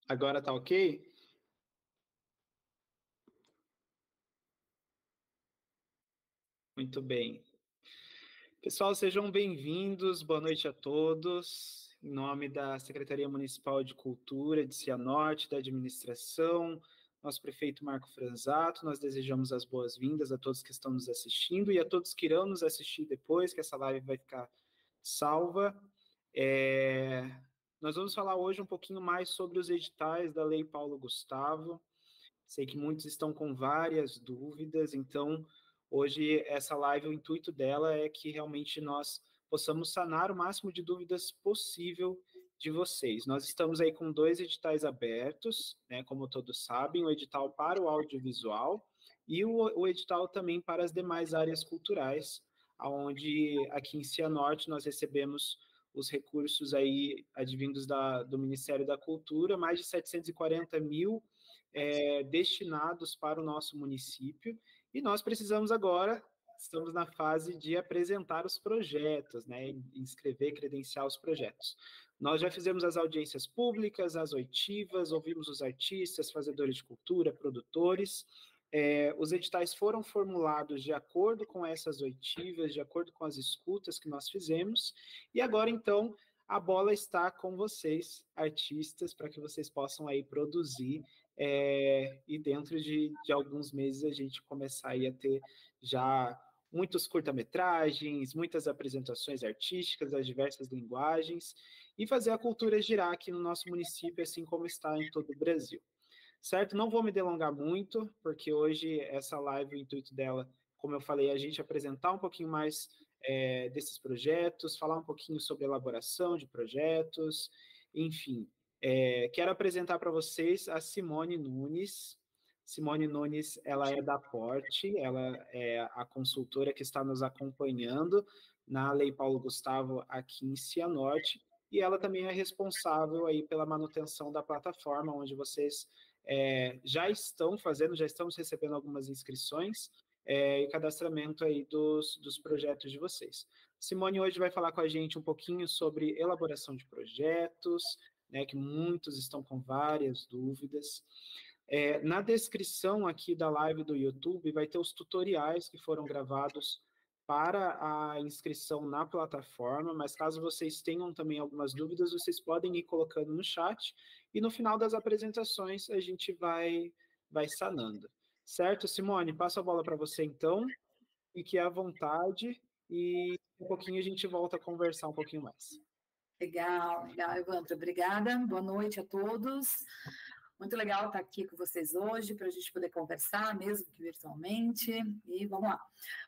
Agora tá ok? Muito bem. Pessoal, sejam bem-vindos, boa noite a todos. Em nome da Secretaria Municipal de Cultura de Cianorte, da administração, nosso prefeito Marco Franzato, nós desejamos as boas-vindas a todos que estão nos assistindo e a todos que irão nos assistir depois, que essa live vai ficar salva. Nós vamos falar hoje um pouquinho mais sobre os editais da Lei Paulo Gustavo. Sei que muitos estão com várias dúvidas, então hoje essa live, o intuito dela é que realmente nós possamos sanar o máximo de dúvidas possível de vocês. Nós estamos aí com 2 editais abertos, né, como todos sabem, o edital para o audiovisual e o edital também para as demais áreas culturais, onde aqui em Cianorte nós recebemos os recursos aí advindos do Ministério da Cultura, mais de 740 mil destinados para o nosso município, e nós precisamos agora, estamos na fase de apresentar os projetos, né, inscrever, credenciar os projetos. Nós já fizemos as audiências públicas, as oitivas, ouvimos os artistas, fazedores de cultura, produtores. Os editais foram formulados de acordo com essas oitivas, de acordo com as escutas que nós fizemos, e agora, então, a bola está com vocês, artistas, para que vocês possam aí produzir, e dentro de alguns meses a gente começar aí a ter já muitos curta-metragens, muitas apresentações artísticas das diversas linguagens, e fazer a cultura girar aqui no nosso município, assim como está em todo o Brasil. Certo? Não vou me delongar muito, porque hoje essa live, o intuito dela, como eu falei, é a gente apresentar um pouquinho mais desses projetos, falar um pouquinho sobre elaboração de projetos, enfim. Quero apresentar para vocês a Simone Nunes. Simone Nunes, ela é da Porte, ela é a consultora que está nos acompanhando na Lei Paulo Gustavo aqui em Cianorte, e ela também é responsável aí pela manutenção da plataforma, onde vocês já estamos recebendo algumas inscrições e cadastramento aí dos projetos de vocês. Simone hoje vai falar com a gente um pouquinho sobre elaboração de projetos, né, que muitos estão com várias dúvidas. Na descrição aqui da live do YouTube vai ter os tutoriais que foram gravados para a inscrição na plataforma, mas caso vocês tenham também algumas dúvidas, vocês podem ir colocando no chat, e no final das apresentações a gente vai sanando. Certo, Simone? Passo a bola para você, então, fique à vontade, e um pouquinho a gente volta a conversar um pouquinho mais. Legal, Evandro, obrigada, boa noite a todos. Muito legal estar aqui com vocês hoje, para a gente poder conversar, mesmo que virtualmente, e vamos lá.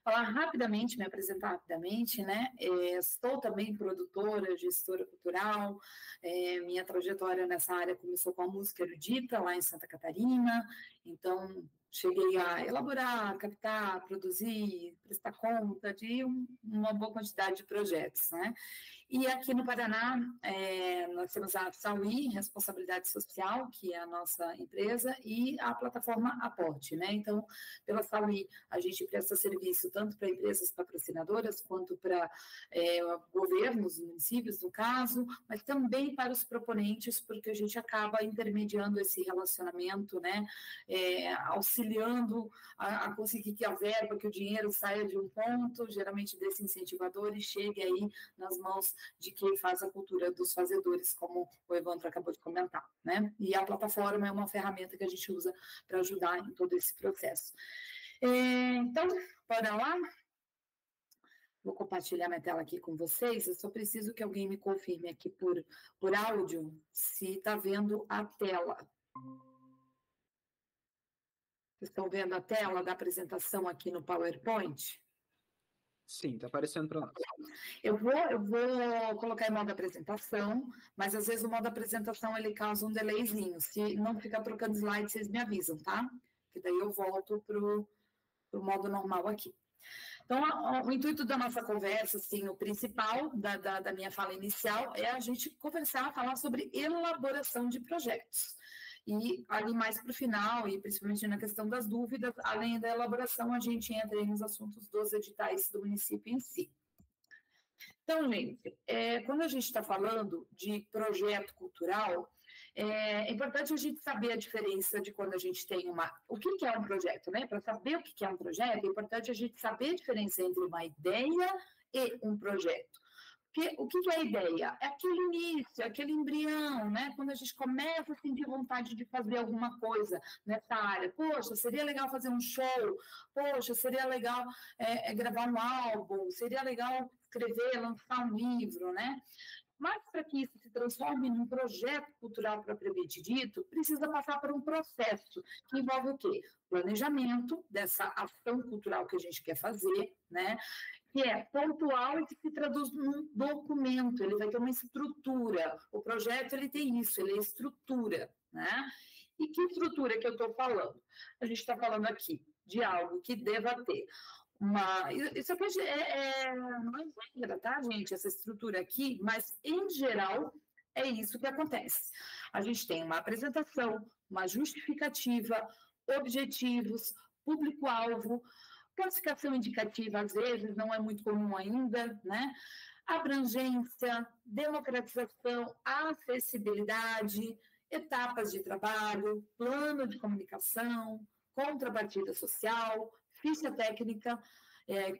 Falar rapidamente, me apresentar rapidamente, né? Estou também produtora, gestora cultural, minha trajetória nessa área começou com a música erudita, lá em Santa Catarina, então cheguei a elaborar, captar, produzir, prestar conta de uma boa quantidade de projetos, né? E aqui no Paraná, nós temos a Sauí, Responsabilidade Social, que é a nossa empresa, e a plataforma Aporte, né? Então, pela Sauí, a gente presta serviço tanto para empresas patrocinadoras, quanto para governos, municípios, no caso, mas também para os proponentes, porque a gente acaba intermediando esse relacionamento, né? Auxiliando a conseguir que a verba, que o dinheiro saia de um ponto, geralmente desse incentivador, e chegue aí nas mãos de quem faz a cultura dos fazedores, como o Evandro acabou de comentar, né? E a plataforma é uma ferramenta que a gente usa para ajudar em todo esse processo. Então, bora lá? Vou compartilhar minha tela aqui com vocês, eu só preciso que alguém me confirme aqui por áudio se está vendo a tela. Vocês estão vendo a tela da apresentação aqui no PowerPoint? Sim, está aparecendo para nós. Eu vou colocar em modo apresentação, mas às vezes o modo apresentação ele causa um delayzinho. Se não ficar trocando slide, vocês me avisam, tá? Que daí eu volto para o modo normal aqui. Então, o intuito da nossa conversa, assim, o principal da minha fala inicial é a gente conversar, falar sobre elaboração de projetos. E ali mais para o final, e principalmente na questão das dúvidas, além da elaboração, a gente entra aí nos assuntos dos editais do município em si. Então, gente, quando a gente está falando de projeto cultural, É importante a gente saber a diferença de quando a gente tem o que é um projeto, né? Para saber o que é um projeto, é importante a gente saber a diferença entre uma ideia e um projeto. Porque o que é a ideia? É aquele início, aquele embrião, né? Quando a gente começa a sentir vontade de fazer alguma coisa nessa área. Poxa, seria legal fazer um show. Poxa, seria legal gravar um álbum. Seria legal escrever, lançar um livro, né? Mas para que isso se transforme num projeto cultural propriamente dito, precisa passar por um processo que envolve o quê? Planejamento dessa ação cultural que a gente quer fazer, né? Que é pontual e que se traduz num documento, ele vai ter uma estrutura. O projeto ele tem isso, ele é estrutura, né? E que estrutura que eu estou falando? A gente está falando aqui de algo que deva ter isso aqui não é regra, tá, gente? Essa estrutura aqui, mas, em geral, é isso que acontece. A gente tem uma apresentação, uma justificativa, objetivos, público-alvo, classificação indicativa, às vezes, não é muito comum ainda, né? Abrangência, democratização, acessibilidade, etapas de trabalho, plano de comunicação, contrapartida social, ficha técnica,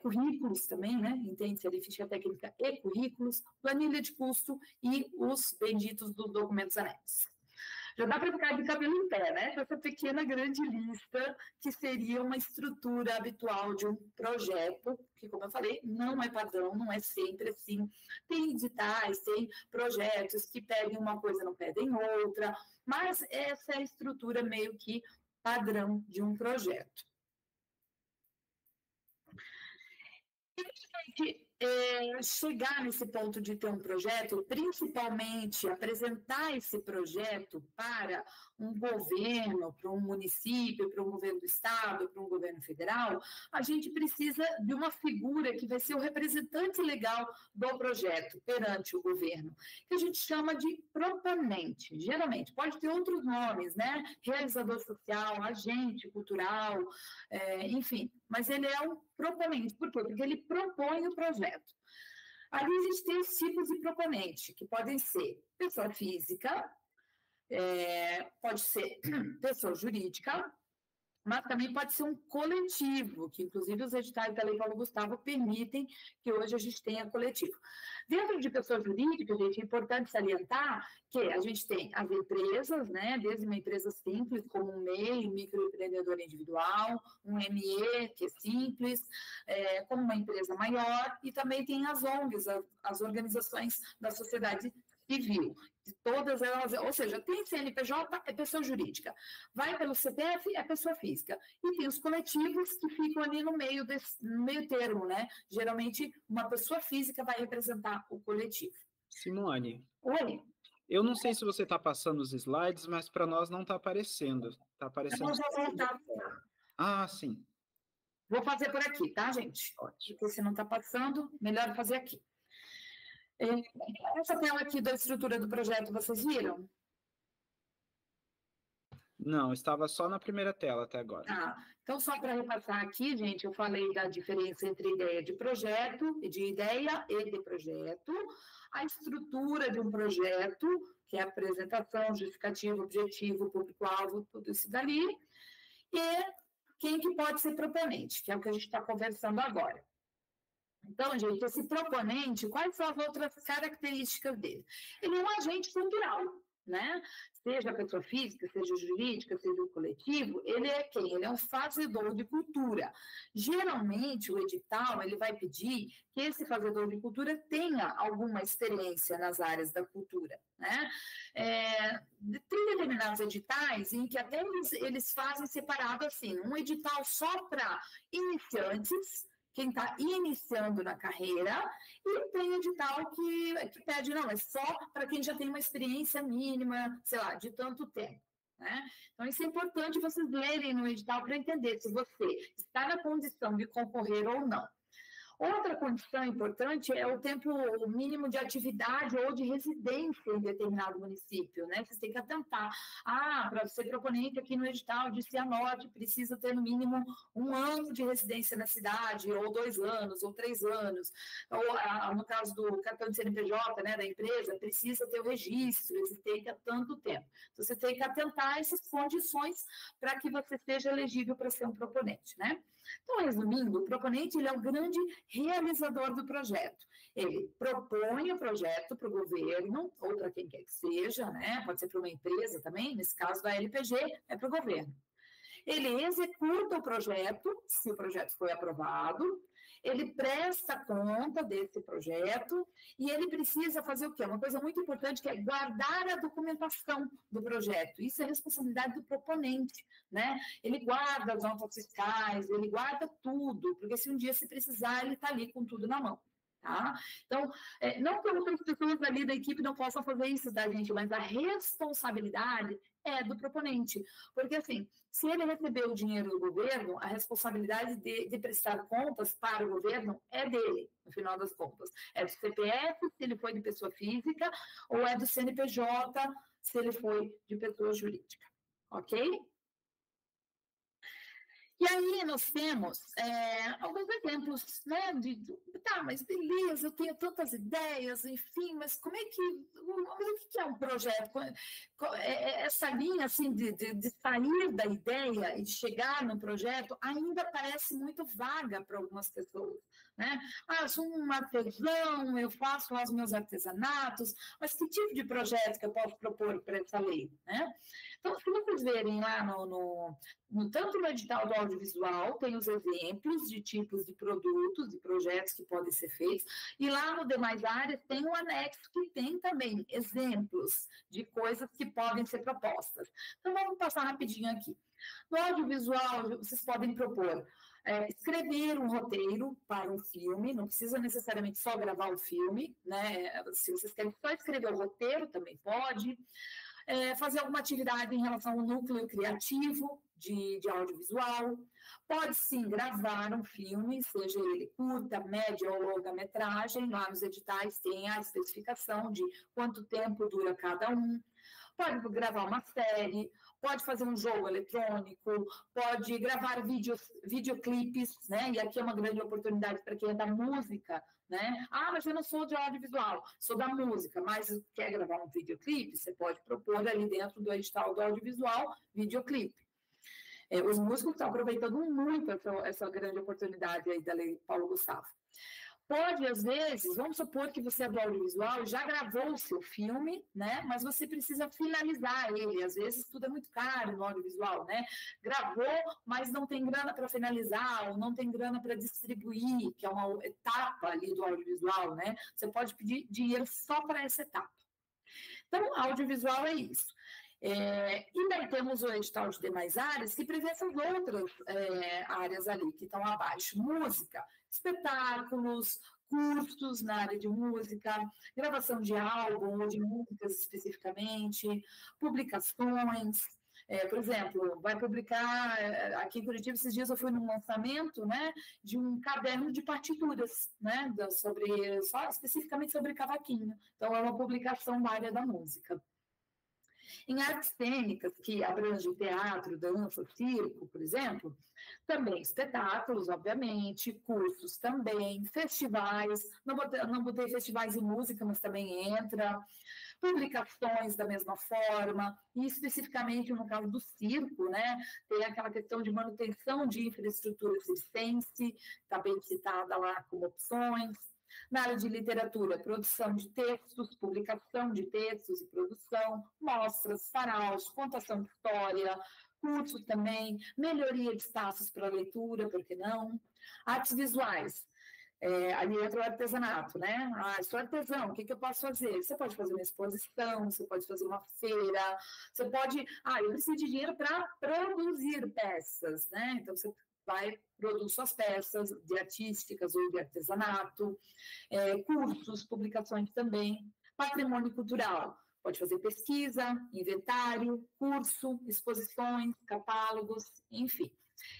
currículos também, né? Entende-se ali ficha técnica e currículos, planilha de custo e os benditos dos documentos anexos. Já dá para ficar de cabelo em pé, né? Essa pequena grande lista que seria uma estrutura habitual de um projeto, que, como eu falei, não é padrão, não é sempre assim. Tem editais, tem projetos que pedem uma coisa, não pedem outra, mas essa é a estrutura meio que padrão de um projeto. Chegar nesse ponto de ter um projeto, principalmente apresentar esse projeto para um governo, para um município, para um governo do estado, para um governo federal, a gente precisa de uma figura que vai ser o representante legal do projeto perante o governo, que a gente chama de proponente. Geralmente, pode ter outros nomes, né? Realizador social, agente cultural, enfim, mas ele é um proponente. Por quê? Porque ele propõe o projeto. Ali existem os tipos de proponente, que podem ser pessoa física, pode ser pessoa jurídica, mas também pode ser um coletivo, que inclusive os editais da Lei Paulo Gustavo permitem que hoje a gente tenha coletivo. Dentro de pessoa jurídica, gente, é importante salientar que a gente tem as empresas, né, desde uma empresa simples, como um MEI, microempreendedor individual, um ME, que é simples, como uma empresa maior, e também tem as ONGs, as organizações da sociedade civil, todas elas, ou seja, tem CNPJ, é pessoa jurídica, vai pelo CPF, é pessoa física, e tem os coletivos que ficam ali no meio termo, né? Geralmente, uma pessoa física vai representar o coletivo. Simone. Oi. Eu não sei se você está passando os slides, mas para nós não está aparecendo. Está aparecendo. Ah, sim. Vou fazer por aqui, tá, gente? Ótimo. Porque se não está passando, melhor fazer aqui. Essa tela aqui da estrutura do projeto, vocês viram? Não, estava só na primeira tela até agora. Então, só para repassar aqui, gente, eu falei da diferença entre ideia de projeto, de ideia e de projeto, a estrutura de um projeto, que é a apresentação, justificativo, objetivo, público-alvo, tudo isso dali, e quem que pode ser proponente, que é o que a gente está conversando agora. Então, gente, esse proponente, quais são as outras características dele? Ele é um agente cultural, né? Seja a pessoa física, seja jurídica, seja o coletivo, ele é quem? Ele é um fazedor de cultura. Geralmente, o edital, ele vai pedir que esse fazedor de cultura tenha alguma experiência nas áreas da cultura, né? Tem determinados editais em que até eles fazem separado assim, um edital só para iniciantes, quem está iniciando na carreira, e tem edital que pede, não, é só para quem já tem uma experiência mínima, sei lá, de tanto tempo. Né? Então, isso é importante vocês lerem no edital para entender se você está na condição de concorrer ou não. Outra condição importante é o tempo mínimo de atividade ou de residência em determinado município, né? Você tem que atentar. Para ser proponente aqui no edital de Cianorte, precisa ter no mínimo 1 ano de residência na cidade, ou 2 anos, ou 3 anos. Ou, no caso do cartão de CNPJ, né, da empresa, precisa ter o registro existente há tanto tempo. Então, você tem que atentar a essas condições para que você seja elegível para ser um proponente, né? Então, resumindo, o proponente ele é o grande realizador do projeto. Ele propõe o projeto para o governo, ou para quem quer que seja, né? Pode ser para uma empresa também, nesse caso da LPG, é para o governo. Ele executa o projeto, se o projeto foi aprovado, ele presta conta desse projeto e ele precisa fazer o quê? Uma coisa muito importante que é guardar a documentação do projeto. Isso é responsabilidade do proponente, né? Ele guarda as notas fiscais, ele guarda tudo, porque se um dia se precisar, ele está ali com tudo na mão. Tá? Então, não que outras pessoas ali da equipe não possam fazer isso, tá, gente? Mas a responsabilidade é do proponente. Porque, assim, se ele recebeu o dinheiro do governo, a responsabilidade de prestar contas para o governo é dele, no final das contas. É do CPF, se ele foi de pessoa física, ou é do CNPJ, se ele foi de pessoa jurídica. Ok? E aí nós temos alguns exemplos, né, mas beleza, eu tenho tantas ideias, enfim, mas como é que, o que é um projeto? Essa linha, assim, de sair da ideia e de chegar no projeto ainda parece muito vaga para algumas pessoas, né? Eu sou um artesão, eu faço lá os meus artesanatos, mas que tipo de projeto que eu posso propor para essa lei, né? Então, se vocês verem lá tanto no edital do audiovisual, tem os exemplos de tipos de produtos e projetos que podem ser feitos, e lá no demais áreas tem um anexo que tem também exemplos de coisas que podem ser propostas. Então, vamos passar rapidinho aqui. No audiovisual, vocês podem propor escrever um roteiro para um filme, não precisa necessariamente só gravar o filme, né? Se vocês querem só escrever o roteiro, também pode. Fazer alguma atividade em relação ao núcleo criativo de audiovisual. Pode, sim, gravar um filme, seja ele curta, média ou longa-metragem. Lá nos editais tem a especificação de quanto tempo dura cada um. Pode gravar uma série, pode fazer um jogo eletrônico, pode gravar videoclipes, né? E aqui é uma grande oportunidade para quem é da música, né? Mas eu não sou de audiovisual, sou da música, mas quer gravar um videoclipe? Você pode propor ali dentro do edital do audiovisual, videoclipe. Os músicos estão aproveitando muito essa grande oportunidade aí da Lei Paulo Gustavo. Pode, às vezes, vamos supor que você é do audiovisual, já gravou o seu filme, né? Mas você precisa finalizar ele. Às vezes, tudo é muito caro no audiovisual, né? Gravou, mas não tem grana para finalizar, ou não tem grana para distribuir, que é uma etapa ali do audiovisual, né? Você pode pedir dinheiro só para essa etapa. Então, audiovisual é isso. E daí temos o edital de demais áreas que prevê essas outras áreas ali que estão abaixo. Música, espetáculos, cursos na área de música, gravação de álbum ou de músicas especificamente, publicações. Por exemplo, vai publicar, aqui em Curitiba, esses dias eu fui num lançamento, né, de um caderno de partituras, né, especificamente sobre cavaquinho. Então, é uma publicação da área da música. Em artes cênicas, que abrangem teatro, dança, circo, por exemplo, também espetáculos, obviamente, cursos também, festivais, não botei festivais de música, mas também entra, publicações da mesma forma, e especificamente no caso do circo, né, tem aquela questão de manutenção de infraestrutura circense, está bem citada lá como opções. Na área de literatura, produção de textos, publicação de textos e produção, mostras, saraus, contação de história, cursos também, melhoria de espaços para leitura, por que não? Artes visuais, ali entra o artesanato, né? Sou artesão, o que eu posso fazer? Você pode fazer uma exposição, você pode fazer uma feira, você pode... eu preciso de dinheiro para produzir peças, né? Então, você vai produzir suas peças de artísticas ou de artesanato, cursos, publicações também, patrimônio cultural, pode fazer pesquisa, inventário, curso, exposições, catálogos, enfim.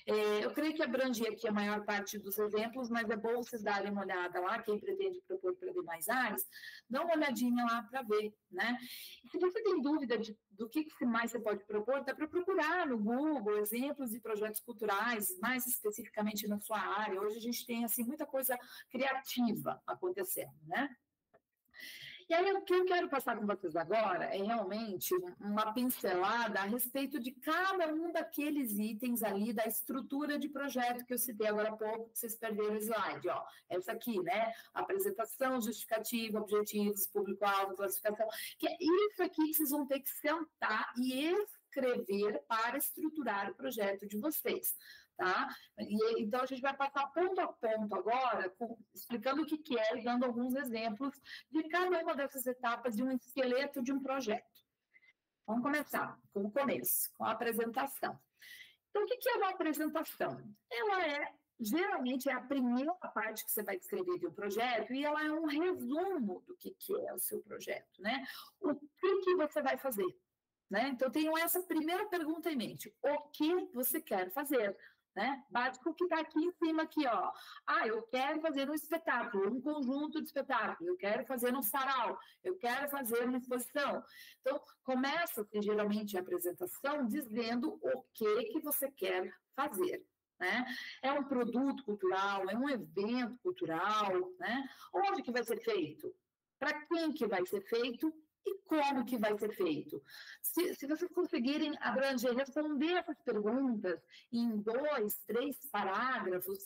Eu creio que abrange aqui a maior parte dos exemplos, mas é bom vocês darem uma olhada lá, quem pretende propor para demais áreas, dá uma olhadinha lá para ver, né? E se você tem dúvida do que mais você pode propor, dá para procurar no Google exemplos de projetos culturais, mais especificamente na sua área. Hoje a gente tem, assim, muita coisa criativa acontecendo, né? E aí, o que eu quero passar com vocês agora é realmente uma pincelada a respeito de cada um daqueles itens ali da estrutura de projeto que eu citei agora há pouco, que vocês perderam o slide, ó. Essa aqui, né? Apresentação, justificativa, objetivos, público-alvo, classificação. Que é isso aqui que vocês vão ter que sentar e escrever para estruturar o projeto de vocês. Tá? Então, a gente vai passar ponto a ponto agora, explicando o que é e dando alguns exemplos de cada uma dessas etapas de um esqueleto de um projeto. Vamos começar com o começo, com a apresentação. Então, o que é uma apresentação? Ela geralmente é a primeira parte que você vai descrever de um projeto e ela é um resumo do que é o seu projeto, né? O que você vai fazer, né? Então, tenham essa primeira pergunta em mente. O que você quer fazer? Né? Básico que está aqui em cima, aqui, ó. Eu quero fazer um espetáculo, um conjunto de espetáculos, eu quero fazer um sarau, eu quero fazer uma exposição. Então, começa-se geralmente a apresentação dizendo o que você quer fazer. Né? É um produto cultural, é um evento cultural, né? Onde que vai ser feito? Para quem que vai ser feito? E como que vai ser feito? Se vocês conseguirem abranger, responder essas perguntas em 2, 3 parágrafos,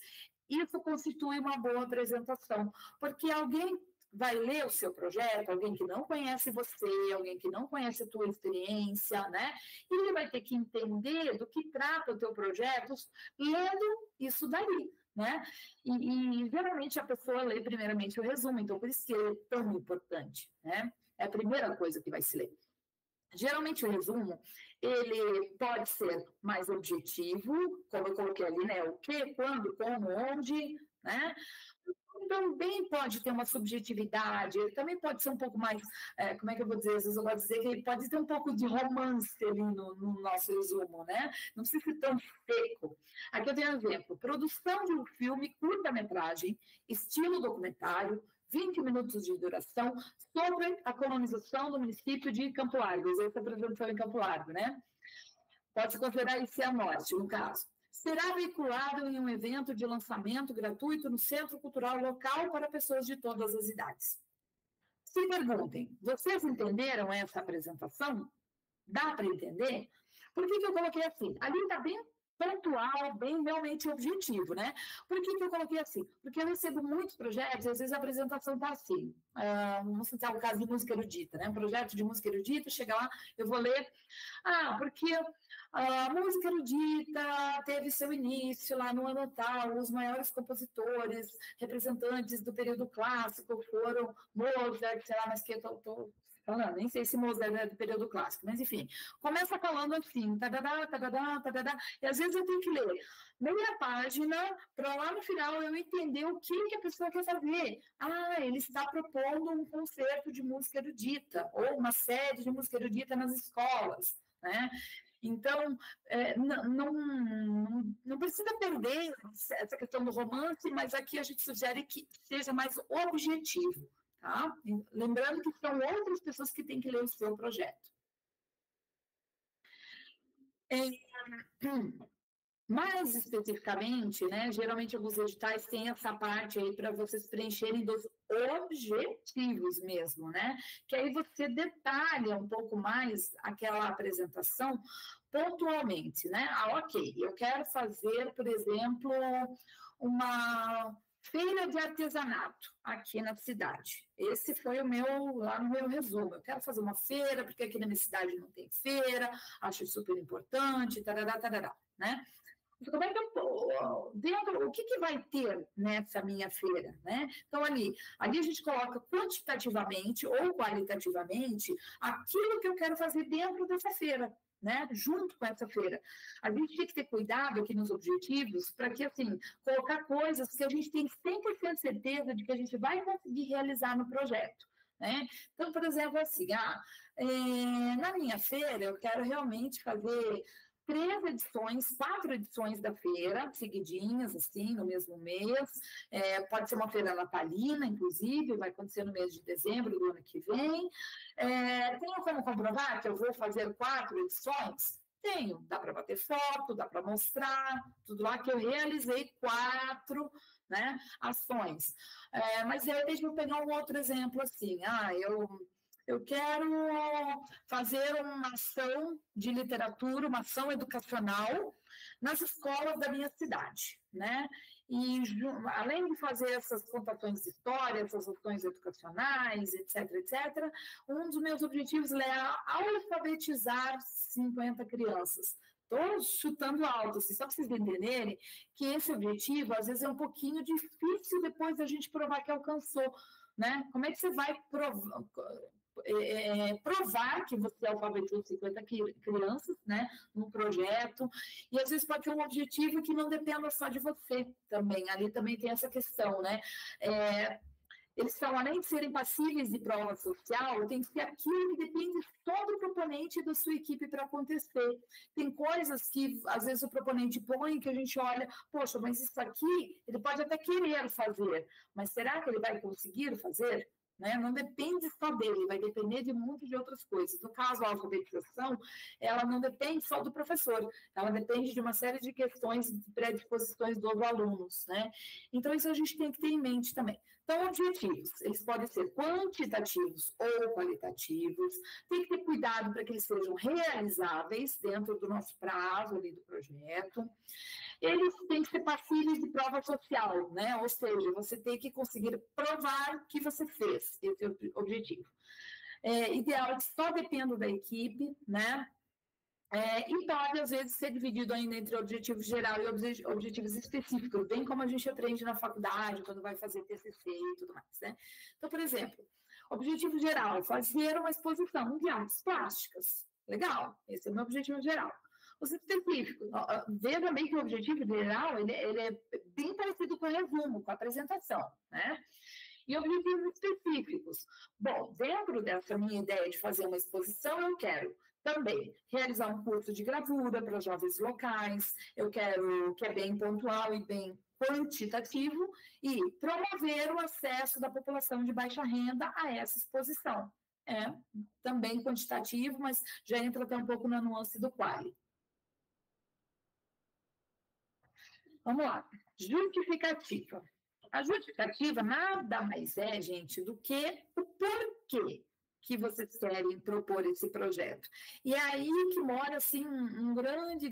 isso constitui uma boa apresentação, porque alguém vai ler o seu projeto, alguém que não conhece você, alguém que não conhece a tua experiência, né? E ele vai ter que entender do que trata o teu projeto lendo isso daí. Né? E geralmente a pessoa lê primeiramente o resumo, então por isso que é tão importante, né? É a primeira coisa que vai se ler. Geralmente o resumo, ele pode ser mais objetivo, como eu coloquei ali, né? O que, quando, como, onde, né? Também pode ter uma subjetividade, ele também pode ser um pouco mais, como é que eu vou dizer? Às vezes eu vou dizer que ele pode ter um pouco de romance ali no nosso resumo, né? Não precisa ser tão seco. Aqui eu tenho um exemplo: produção de um filme curta-metragem, estilo documentário, 20 minutos de duração, sobre a colonização do município de Campo Largo. Essa apresentação em Campo Largo, né? Pode-se considerar esse a morte, no caso. Será veiculado em um evento de lançamento gratuito no Centro Cultural local para pessoas de todas as idades. Se perguntem, vocês entenderam essa apresentação? Dá para entender? Por que eu coloquei assim? Ali está bem pontual, bem realmente objetivo, né? Por que eu coloquei assim? Porque eu recebo muitos projetos e às vezes a apresentação está assim. Vamos citar o caso de música erudita, né? Um projeto de música erudita, chega lá, eu vou ler. Porque a música erudita teve seu início lá no ano tal, os maiores compositores, representantes do período clássico foram Mozart, sei lá, mas que eu estou falando, nem sei se Mozart é do período clássico, mas enfim, começa falando assim, tadadá, tadadá, tadadá, e às vezes eu tenho que ler meia página para lá no final eu entender o que a pessoa quer fazer. Ele está propondo um concerto de música erudita, ou uma série de música erudita nas escolas, né? Então, não precisa perder essa questão do romance, mas aqui a gente sugere que seja mais objetivo. Tá? Lembrando que são outras pessoas que têm que ler o seu projeto. Mais especificamente, né, geralmente alguns editais têm essa parte aí para vocês preencherem dos objetivos mesmo, né? Que aí você detalha um pouco mais aquela apresentação pontualmente, né? Ok, eu quero fazer, por exemplo, uma feira de artesanato aqui na cidade. Esse foi lá no meu resumo. Eu quero fazer uma feira, porque aqui na minha cidade não tem feira, acho super importante, tarará, tarará, né? Como é que o que vai ter nessa minha feira, né? Então, ali a gente coloca quantitativamente ou qualitativamente aquilo que eu quero fazer dentro dessa feira, né? Junto com essa feira. A gente tem que ter cuidado aqui nos objetivos para que, assim, colocar coisas que a gente tem 100% certeza de que a gente vai conseguir realizar no projeto. Né? Então, por exemplo, assim, na minha feira eu quero realmente fazer 4 edições da feira, seguidinhas, assim, no mesmo mês. Pode ser uma feira natalina, inclusive, vai acontecer no mês de dezembro do ano que vem. Tenho como comprovar que eu vou fazer 4 edições? Tenho, dá para bater foto, dá para mostrar, tudo lá que eu realizei 4, né, ações. Mas aí deixa eu pegar um outro exemplo assim, eu quero fazer uma ação de literatura, uma ação educacional nas escolas da minha cidade, né? E além de fazer essas contações de história, essas ações educacionais, etc., um dos meus objetivos é alfabetizar 50 crianças. Estou chutando alto, assim, só para vocês entenderem que esse objetivo, às vezes, é um pouquinho difícil depois da gente provar que alcançou, né? Como é que você vai provar que você alfabetizou 50 crianças, né, num projeto, e às vezes pode ter um objetivo que não dependa só de você também, ali também tem essa questão, né, eles são, além de serem passíveis de prova social, tem que ser aquilo que depende só do proponente e da sua equipe para acontecer. Tem coisas que, às vezes, o proponente põe que a gente olha, poxa, mas isso aqui, ele pode até querer fazer, mas será que ele vai conseguir fazer? Né? Não depende só dele, vai depender de um monte de outras coisas. No caso, a alfabetização, ela não depende só do professor, ela depende de uma série de questões, de predisposições dos alunos, né? Então, isso a gente tem que ter em mente também. Então, objetivos, eles podem ser quantitativos ou qualitativos, tem que ter cuidado para que eles sejam realizáveis dentro do nosso prazo ali do projeto. Eles têm que ser passíveis de prova social, né? Ou seja, você tem que conseguir provar que você fez, esse é o objetivo. Ideal que só dependa da equipe, né? E pode, às vezes, ser dividido ainda entre objetivo geral e objetivos específicos, bem como a gente aprende na faculdade, quando vai fazer TCC e tudo mais, né? Então, por exemplo, objetivo geral, fazer uma exposição de artes plásticas. Legal, esse é o meu objetivo geral. Os específicos, veja bem que o objetivo geral, ele é bem parecido com o resumo, com a apresentação, né? E objetivos específicos. Bom, dentro dessa minha ideia de fazer uma exposição, eu quero também realizar um curso de gravura para jovens locais, eu quero que é bem pontual e bem quantitativo, e promover o acesso da população de baixa renda a essa exposição. Também quantitativo, mas já entra até um pouco na nuance do quali. Vamos lá, justificativa. A justificativa nada mais é, gente, do que o porquê que vocês querem propor esse projeto. E é aí que mora, assim, uma grande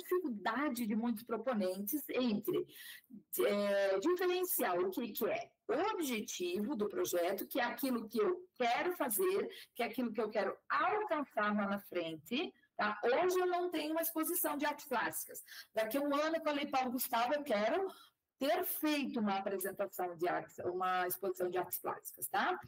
dificuldade de muitos proponentes entre diferenciar o que é o objetivo do projeto, que é aquilo que eu quero fazer, que é aquilo que eu quero alcançar lá na frente. Tá? Hoje eu não tenho uma exposição de artes plásticas. Daqui a um ano, com a Lei Paulo Gustavo, eu quero ter feito uma apresentação de artes, uma exposição de artes plásticas, tá?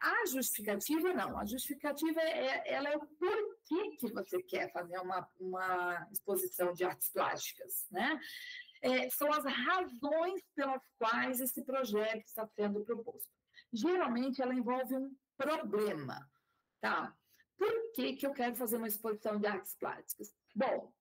A justificativa, não. A justificativa, ela é o porquê que você quer fazer uma exposição de artes plásticas, né? São as razões pelas quais esse projeto está sendo proposto. Geralmente, ela envolve um problema, tá? Por que eu quero fazer uma exposição de artes plásticas? Bom,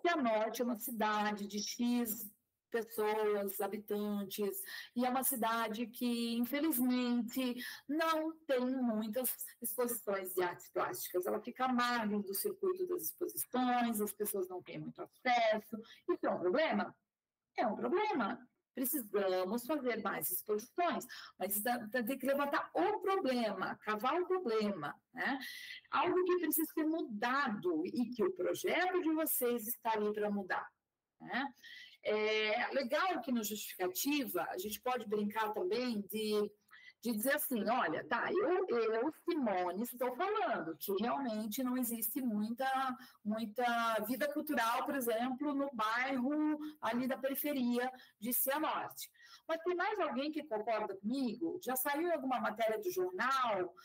Cianorte é uma cidade de X pessoas, habitantes, e é uma cidade que, infelizmente, não tem muitas exposições de artes plásticas. Ela fica à margem do circuito das exposições, as pessoas não têm muito acesso. Isso é um problema? É um problema. Precisamos fazer mais exposições, mas tem que levantar o problema, cavar o problema, né? Algo que precisa ser mudado e que o projeto de vocês está ali para mudar, né? Legal que no justificativa a gente pode brincar também de dizer assim, olha, tá, eu, Simone, estou falando que realmente não existe muita vida cultural, por exemplo, no bairro ali da periferia de Cianorte. Mas tem mais alguém que concorda comigo? Já saiu em alguma matéria de jornal?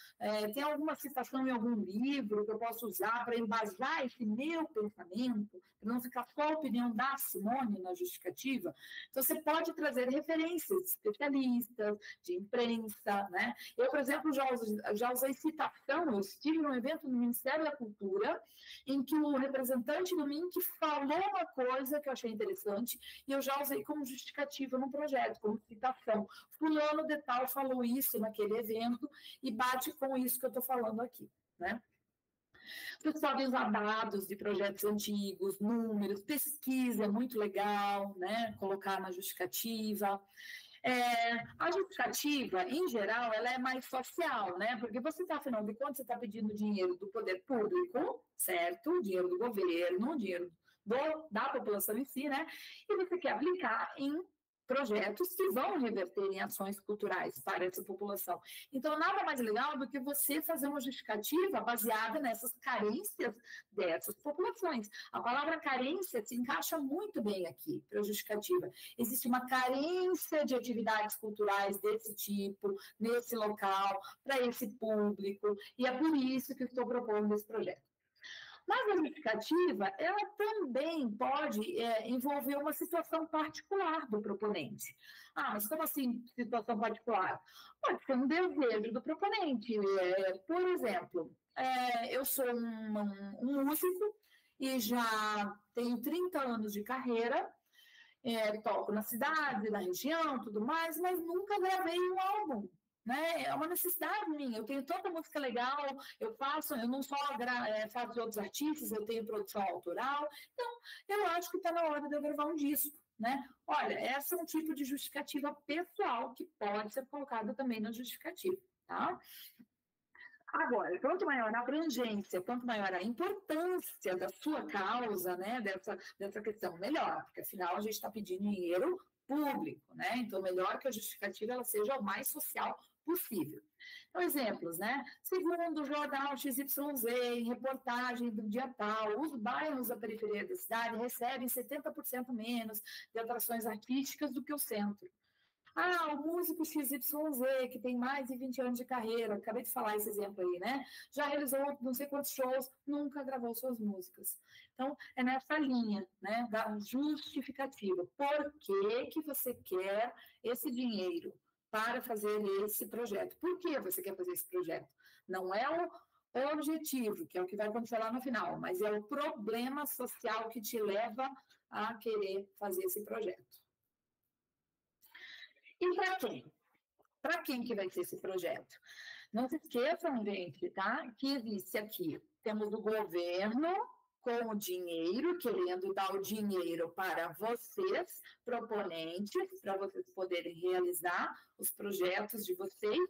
Tem alguma citação em algum livro que eu posso usar para embasar esse meu pensamento, para não ficar só a opinião da Simone na justificativa? Então, você pode trazer referências de especialistas, de imprensa, né? Eu, por exemplo, já usei citação, eu estive num evento no Ministério da Cultura, em que o representante do MINC falou uma coisa que eu achei interessante, e eu já usei como justificativa no projeto, como citação. Fulano de tal falou isso naquele evento, e bate com isso que eu estou falando aqui, né? Vocês podem usar dados de projetos antigos, números, pesquisa, é muito legal, né? Colocar na justificativa. A justificativa, em geral, ela é mais social, né? Porque você está, afinal de contas, você está pedindo dinheiro do poder público, certo? Dinheiro do governo, dinheiro da população em si, né? E você quer aplicar em projetos que vão reverter em ações culturais para essa população. Então, nada mais legal do que você fazer uma justificativa baseada nessas carências dessas populações. A palavra carência se encaixa muito bem aqui para a justificativa. Existe uma carência de atividades culturais desse tipo, nesse local, para esse público, e é por isso que eu estou propondo esse projeto. Mas a justificativa, ela também pode envolver uma situação particular do proponente. Mas como assim situação particular? Pode ser um desejo do proponente. Por exemplo, eu sou um músico e já tenho 30 anos de carreira, toco na cidade, na região, tudo mais, mas nunca gravei um álbum. Né? É uma necessidade minha, eu tenho tanta música legal, eu não só faço de outros artistas, eu tenho produção autoral, então eu acho que está na hora de eu gravar um disco, né? Olha, esse é um tipo de justificativa pessoal que pode ser colocada também na justificativa, tá? Agora, quanto maior a abrangência, quanto maior a importância da sua causa, né, dessa questão, melhor, porque afinal a gente está pedindo dinheiro público, né? Então, melhor que a justificativa ela seja o mais social possível. Então, exemplos, né? Segundo o jornal XYZ, em reportagem do dia tal, os bairros da periferia da cidade recebem 70% menos de atrações artísticas do que o centro. O músico XYZ, que tem mais de 20 anos de carreira, acabei de falar esse exemplo aí, né? Já realizou não sei quantos shows, nunca gravou suas músicas. Então, é nessa linha, né, da justificativa. Por que você quer esse dinheiro para fazer esse projeto? Por que você quer fazer esse projeto? Não é o objetivo, que é o que vai acontecer lá no final, mas é o problema social que te leva a querer fazer esse projeto. E para quem? Para quem que vai ser esse projeto? Não se esqueçam, gente, tá? Que existe aqui, temos o governo com o dinheiro, querendo dar o dinheiro para vocês, proponentes, para vocês poderem realizar os projetos de vocês.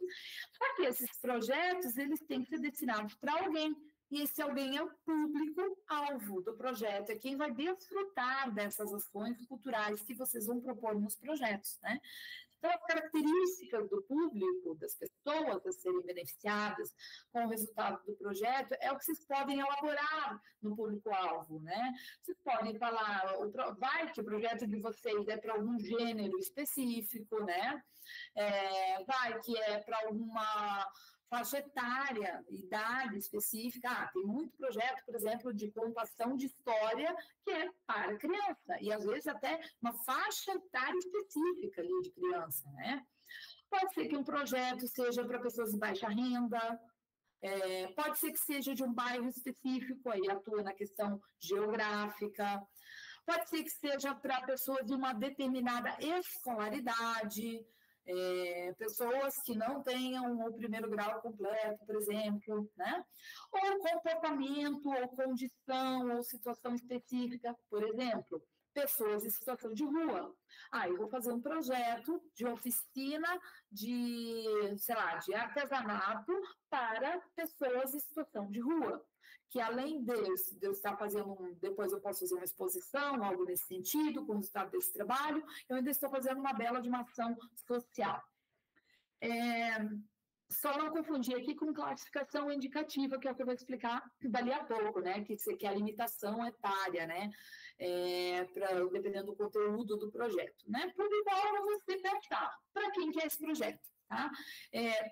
Só que esses projetos, eles têm que ser destinados para alguém. E esse alguém é o público-alvo do projeto, é quem vai desfrutar dessas ações culturais que vocês vão propor nos projetos, né? Então, as características do público, das pessoas a serem beneficiadas com o resultado do projeto, é o que vocês podem elaborar no público-alvo, né? Vocês podem falar, vai que o projeto de vocês é para algum gênero específico, né? Vai que é para alguma faixa etária, idade específica. Tem muito projeto, por exemplo, de contação de história que é para criança, e às vezes até uma faixa etária específica ali de criança, né? Pode ser que um projeto seja para pessoas de baixa renda, pode ser que seja de um bairro específico, aí atua na questão geográfica, pode ser que seja para pessoas de uma determinada escolaridade, pessoas que não tenham o primeiro grau completo, por exemplo, né? Ou comportamento, ou condição, ou situação específica, por exemplo, pessoas em situação de rua. Eu vou fazer um projeto de oficina de, sei lá, de artesanato para pessoas em situação de rua, que além de eu estar fazendo, depois eu posso fazer uma exposição, algo nesse sentido, com o resultado desse trabalho, eu ainda estou fazendo uma bela de uma ação social. Só não confundir aqui com classificação indicativa, que é o que eu vou explicar dali a pouco, né? Que é a limitação etária, né? Dependendo do conteúdo do projeto, né? Público-alvo você pensar para quem que é esse projeto, tá?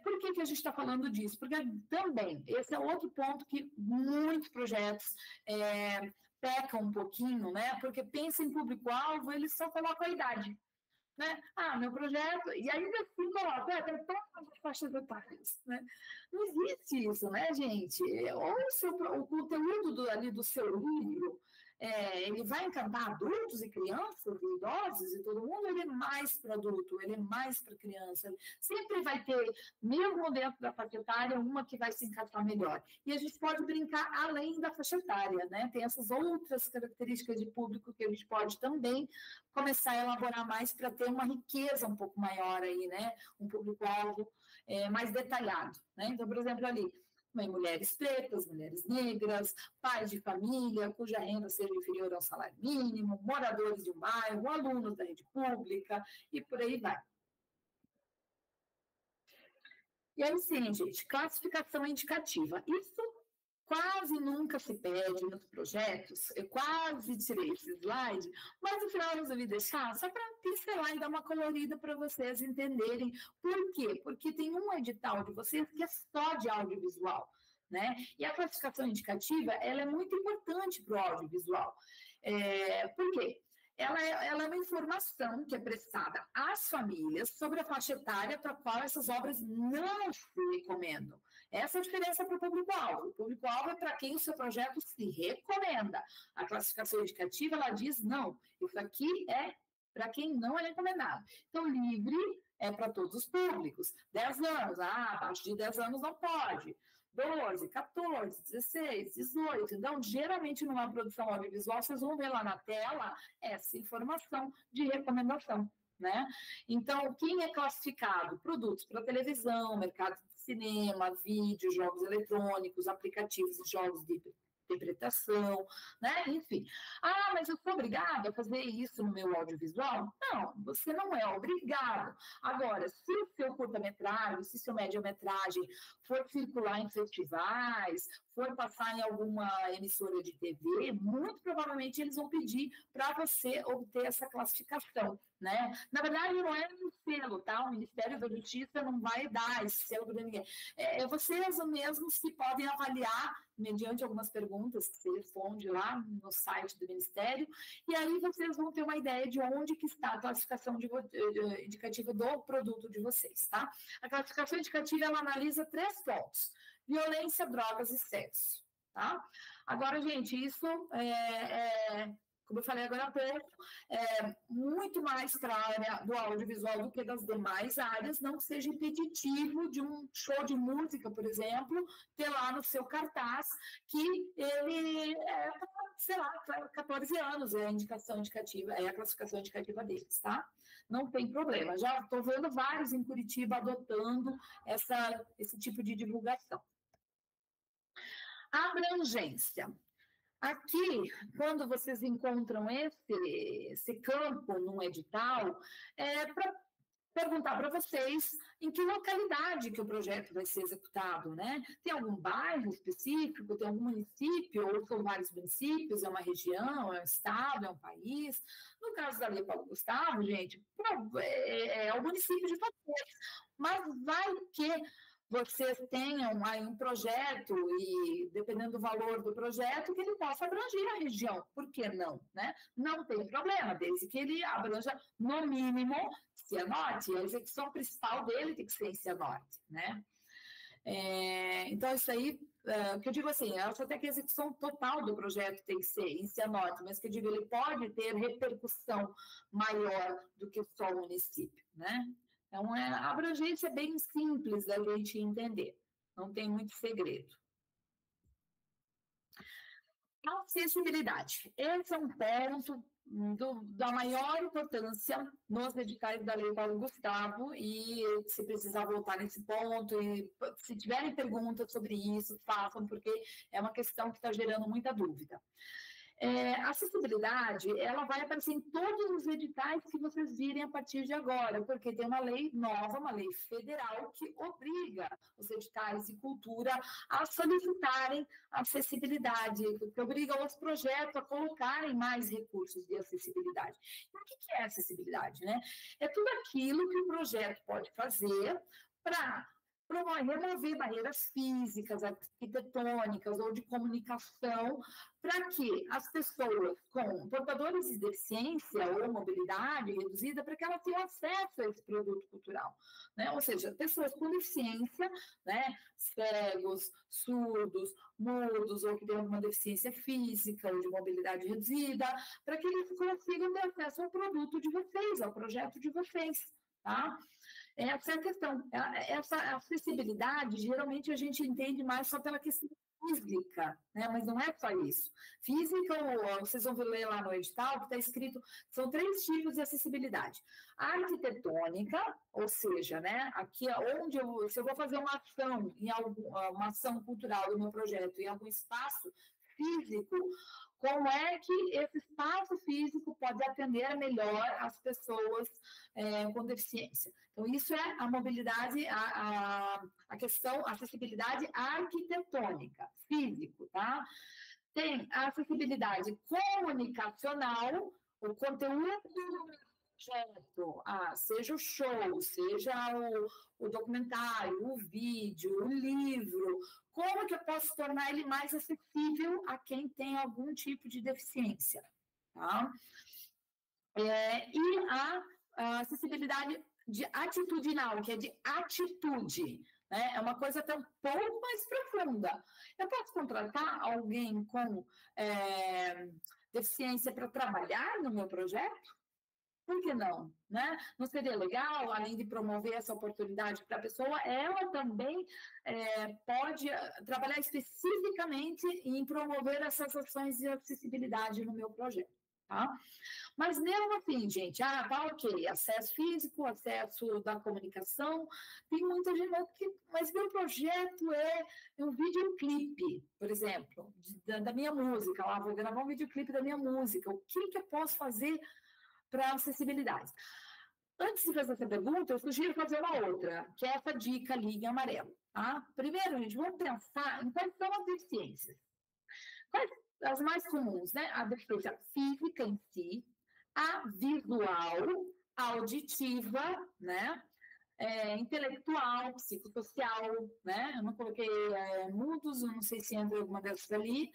Por que a gente está falando disso? Porque também, esse é outro ponto que muitos projetos pecam um pouquinho, né? Porque pensa em público-alvo, eles só colocam a idade. Né? Meu projeto, e ainda assim coloca, tem todas as faixas etárias, né? Não existe isso, né, gente? Ou o conteúdo ali do seu livro, ele vai encantar adultos e crianças e idosos e todo mundo, ele é mais para adulto, ele é mais para criança. Sempre vai ter, mesmo dentro da faixa etária, uma que vai se encaixar melhor. E a gente pode brincar além da faixa etária, né? Tem essas outras características de público que a gente pode também começar a elaborar mais para ter uma riqueza um pouco maior aí, né? Um público-alvo mais detalhado, né? Então, por exemplo, ali, mulheres pretas, mulheres negras, pais de família cuja renda seja inferior ao salário mínimo, moradores de um bairro, alunos da rede pública e por aí vai. E aí sim, gente, classificação indicativa. Isso quase nunca se pede nos projetos, eu quase tirei esse slide, mas no final eu resolvi deixar só para pincelar e dar uma colorida para vocês entenderem por quê. Porque tem um edital de vocês que é só de audiovisual, né? E a classificação indicativa, ela é muito importante para o audiovisual. Por quê? Ela é uma informação que é prestada às famílias sobre a faixa etária para a qual essas obras não se recomendam. Essa é a diferença para o público-alvo. O público-alvo é para quem o seu projeto se recomenda. A classificação indicativa, ela diz, não, isso aqui é para quem não é recomendado. Então, livre é para todos os públicos. 10 anos, abaixo de 10 anos não pode. 12, 14, 16, 18. Então, geralmente, numa produção audiovisual, vocês vão ver lá na tela essa informação de recomendação, né? Então, quem é classificado? Produtos para televisão, mercado de cinema, vídeo, jogos eletrônicos, aplicativos e jogos de interpretação, né? Enfim. Mas eu sou obrigada a fazer isso no meu audiovisual? Não, você não é obrigado. Agora, se o seu curta-metragem, se o seu média-metragem for circular em festivais, for passar em alguma emissora de TV, muito provavelmente eles vão pedir para você obter essa classificação, né? Na verdade, não é um selo, tá? O Ministério da Justiça não vai dar esse selo para ninguém. É vocês mesmos que podem avaliar, mediante algumas perguntas que você responde lá no site do Ministério, e aí vocês vão ter uma ideia de onde que está a classificação indicativa do produto de vocês, tá? A classificação indicativa, ela analisa 3 pontos: violência, drogas e sexo, tá? Agora, gente, isso como eu falei agora há pouco, muito mais para a área do audiovisual do que das demais áreas, não que seja impeditivo de um show de música, por exemplo, ter lá no seu cartaz que ele sei lá, 14 anos é a indicação indicativa, é a classificação indicativa deles, tá? Não tem problema. Já estou vendo vários em Curitiba adotando esse tipo de divulgação. Abrangência. Aqui, quando vocês encontram esse campo num edital, para perguntar para vocês em que localidade que o projeto vai ser executado, né? Tem algum bairro específico, tem algum município, ou são vários municípios, é uma região, é um estado, é um país. No caso da Lei Paulo Gustavo, gente, é o município de Toqueiros, mas vai que vocês tenham aí um projeto e, dependendo do valor do projeto, que ele possa abranger a região. Por que não? Né? Não tem problema, desde que ele abranja, no mínimo, Cianorte. A execução principal dele tem que ser em Cianorte, né? Então, isso aí, que eu digo assim, eu acho até que a execução total do projeto tem que ser em Cianorte, mas que eu digo, ele pode ter repercussão maior do que só o município, né? Então, a abrangência é bem simples da gente entender, não tem muito segredo. Acessibilidade. Esse é um ponto da maior importância nos editais da Lei Paulo Gustavo, e se precisar voltar nesse ponto, e se tiverem perguntas sobre isso, façam, porque é uma questão que está gerando muita dúvida. A acessibilidade, ela vai aparecer em todos os editais que vocês virem a partir de agora, porque tem uma lei nova, uma lei federal, que obriga os editais de cultura a solicitarem acessibilidade, que obriga os projetos a colocarem mais recursos de acessibilidade. E o que é acessibilidade, né? É tudo aquilo que o projeto pode fazer para remover barreiras físicas, arquitetônicas ou de comunicação, para que as pessoas com portadores de deficiência ou mobilidade reduzida, para que elas tenham acesso a esse produto cultural, né? Ou seja, pessoas com deficiência, né? Cegos, surdos, mudos, ou que têm alguma deficiência física ou de mobilidade reduzida, para que eles consigam ter acesso ao produto de vocês, ao projeto de vocês, tá? Essa é a questão. Essa acessibilidade, geralmente, a gente entende mais só pela questão física, né? Mas não é só isso. Física, vocês vão ler lá no edital, que está escrito, são 3 tipos de acessibilidade. A arquitetônica, ou seja, né? Aqui, onde se eu vou fazer uma ação, uma ação cultural do meu projeto em algum espaço físico, como é que esse espaço físico pode atender melhor as pessoas com deficiência. Então, isso é a mobilidade, a questão, a acessibilidade arquitetônica, físico, tá? Tem a acessibilidade comunicacional, o conteúdo do projeto, seja o show, seja o documentário, o vídeo, o livro, como que eu posso tornar ele mais acessível a quem tem algum tipo de deficiência, tá? E a acessibilidade atitudinal, que é de atitude, né? É uma coisa até um pouco mais profunda. Eu posso contratar alguém com deficiência para trabalhar no meu projeto? Por que não? Né? Não seria legal, além de promover essa oportunidade para a pessoa, ela também pode trabalhar especificamente em promover essas ações de acessibilidade no meu projeto. Tá? Mas mesmo assim, gente, tá ok, acesso físico, acesso da comunicação, tem muita gente que, mas meu projeto é um videoclipe, por exemplo, da minha música, lá vou gravar um videoclipe da minha música, o que eu posso fazer para acessibilidade? Antes de fazer essa pergunta, eu sugiro fazer uma outra, que é essa dica ali em amarelo. Tá? Primeiro, gente, vamos pensar em quais são as deficiências. Quais as mais comuns, né? A deficiência física em si, a visual, a auditiva, né? Intelectual, psicossocial, né? Eu não coloquei mudos, eu não sei se entra alguma dessas ali,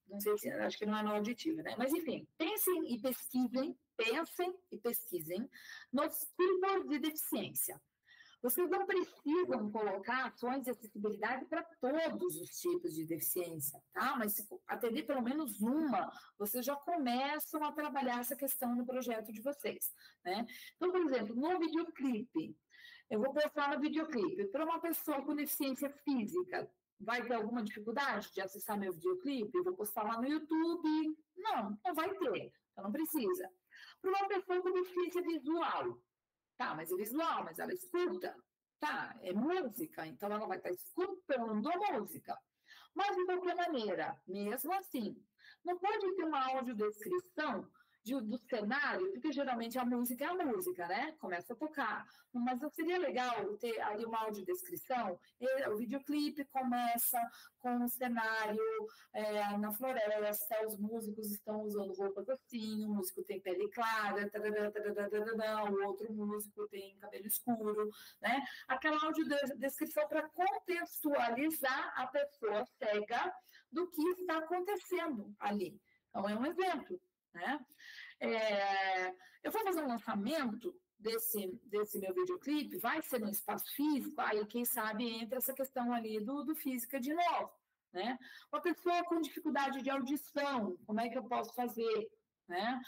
não sei se, acho que não é no auditivo, né? Mas, enfim, pensem e pesquisem nos tipos de deficiência. Vocês não precisam colocar ações de acessibilidade para todos os tipos de deficiência, tá? Mas se atender pelo menos uma, vocês já começam a trabalhar essa questão no projeto de vocês, né? Então, por exemplo, no videoclipe, eu vou postar no videoclipe, para uma pessoa com deficiência física, vai ter alguma dificuldade de acessar meu videoclipe? Eu vou postar lá no YouTube? Não vai ter, então não precisa. Para uma pessoa com deficiência visual, tá, mas é visual, mas ela escuta. Tá, é música, então ela vai estar escutando a música. Mas, de qualquer maneira, mesmo assim, não pode ter uma audiodescrição do cenário, porque geralmente a música é a música, né? Começa a tocar. Mas não seria legal ter ali uma audiodescrição? O videoclipe começa com um cenário na floresta, os músicos estão usando roupas assim, o músico tem pele clara, o outro músico tem cabelo escuro, né? Aquela audiodescrição para contextualizar a pessoa cega do que está acontecendo ali. Então, é um exemplo. Né? Eu vou fazer um lançamento desse meu videoclipe, vai ser no espaço físico, aí quem sabe entra essa questão ali do física de novo, né? Uma pessoa com dificuldade de audição, como é que eu posso fazer, né?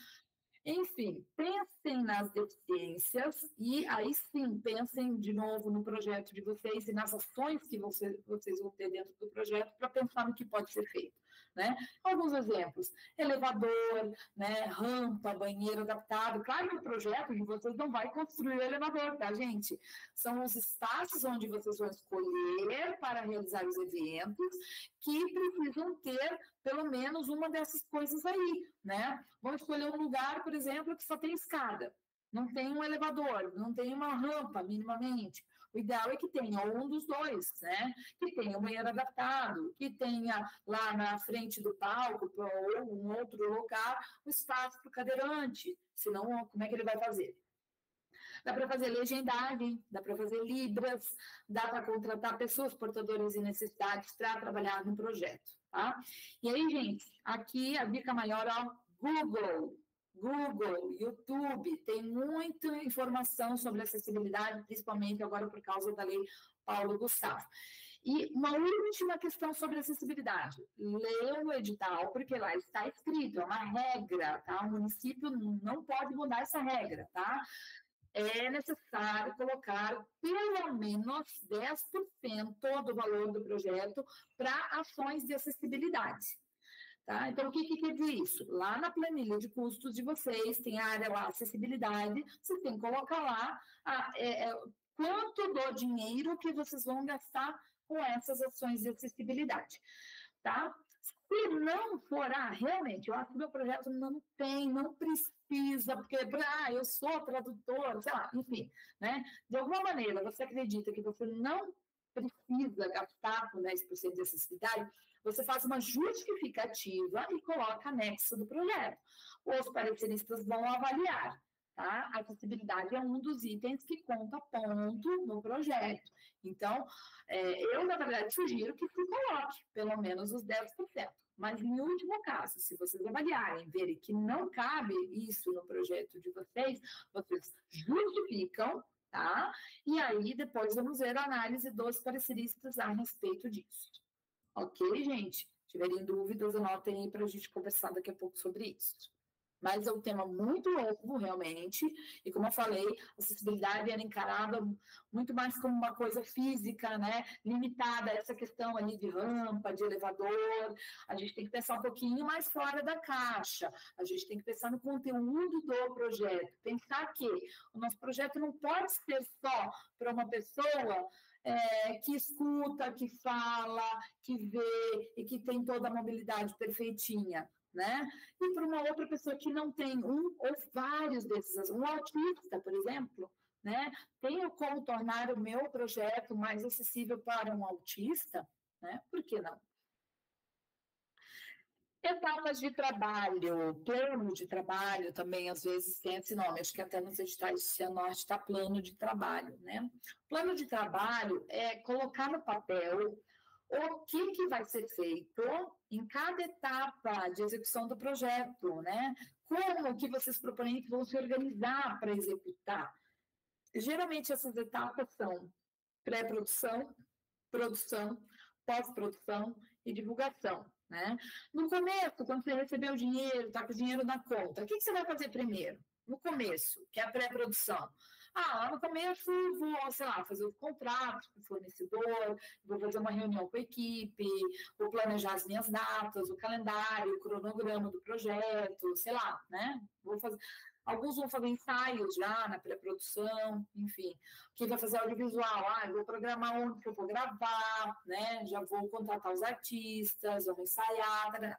Enfim, pensem nas deficiências e aí sim, pensem de novo no projeto de vocês e nas ações que vocês vão ter dentro do projeto para pensar no que pode ser feito. né? Alguns exemplos: elevador, né? Rampa, banheiro adaptado. Claro que o projeto de vocês não vai construir o elevador, tá, gente? São os espaços onde vocês vão escolher para realizar os eventos que precisam ter pelo menos uma dessas coisas aí, né? Vão escolher um lugar, por exemplo, que só tem escada, não tem um elevador, não tem uma rampa minimamente. O ideal é que tenha um dos dois, né? Que tenha um banheiro adaptado, que tenha lá na frente do palco ou um outro lugar o espaço para o cadeirante. Senão, como é que ele vai fazer? Dá para fazer legendagem, dá para fazer libras, dá para contratar pessoas portadoras de necessidades para trabalhar no projeto, tá? E aí, gente, aqui a dica maior, ó, Google, YouTube, tem muita informação sobre acessibilidade, principalmente agora por causa da Lei Paulo Gustavo. E uma última questão sobre acessibilidade. Leiam o edital, porque lá está escrito, é uma regra, tá? O município não pode mudar essa regra, tá? É necessário colocar pelo menos 10% do valor do projeto para ações de acessibilidade. Tá? Então, o que quer dizer isso? Lá na planilha de custos de vocês, tem a área lá, acessibilidade, vocês têm que colocar lá quanto do dinheiro que vocês vão gastar com essas ações de acessibilidade. Tá? Se não for, realmente, eu acho que o meu projeto não precisa, porque eu sou tradutor, sei lá, enfim, né? De alguma maneira, você acredita que você não precisa gastar com 10% de acessibilidade, você faz uma justificativa e coloca anexo do projeto. Os pareceristas vão avaliar, tá? A acessibilidade é um dos itens que conta ponto no projeto. Então, eu, na verdade, sugiro que se coloque pelo menos os 10%. Mas, em último caso, se vocês avaliarem, verem que não cabe isso no projeto de vocês justificam, tá? E aí, depois, vamos ver a análise dos pareceristas a respeito disso. Ok, gente? Se tiverem dúvidas, anotem aí para a gente conversar daqui a pouco sobre isso. Mas é um tema muito novo, realmente, e como eu falei, a acessibilidade era encarada muito mais como uma coisa física, né, limitada a essa questão ali de rampa, de elevador. A gente tem que pensar um pouquinho mais fora da caixa, a gente tem que pensar no conteúdo do projeto, pensar que o nosso projeto não pode ser só para uma pessoa que escuta, que fala, que vê e que tem toda a mobilidade perfeitinha, né? E para uma outra pessoa que não tem um ou vários desses, um autista, por exemplo, né? Tenho como tornar o meu projeto mais acessível para um autista, né? Por que não? Etapas de trabalho, plano de trabalho também, às vezes, tem esse nome. Acho que até nos editais de Cianorte está plano de trabalho, né? Plano de trabalho é colocar no papel o que vai ser feito em cada etapa de execução do projeto, né? Como que vocês propõem que vão se organizar para executar? Geralmente, essas etapas são pré-produção, produção, pós-produção e divulgação, né? No começo, quando você recebeu o dinheiro, está com o dinheiro na conta, o que você vai fazer primeiro? No começo, que é a pré-produção. Lá no começo vou, sei lá, fazer os contratos com o fornecedor, vou fazer uma reunião com a equipe, vou planejar as minhas datas, o calendário, o cronograma do projeto, sei lá, né? Vou fazer... Alguns vão fazer ensaios já na pré-produção, enfim. Quem vai fazer audiovisual? Eu vou programar onde que eu vou gravar, né? Já vou contratar os artistas, vamos ensaiar, tá?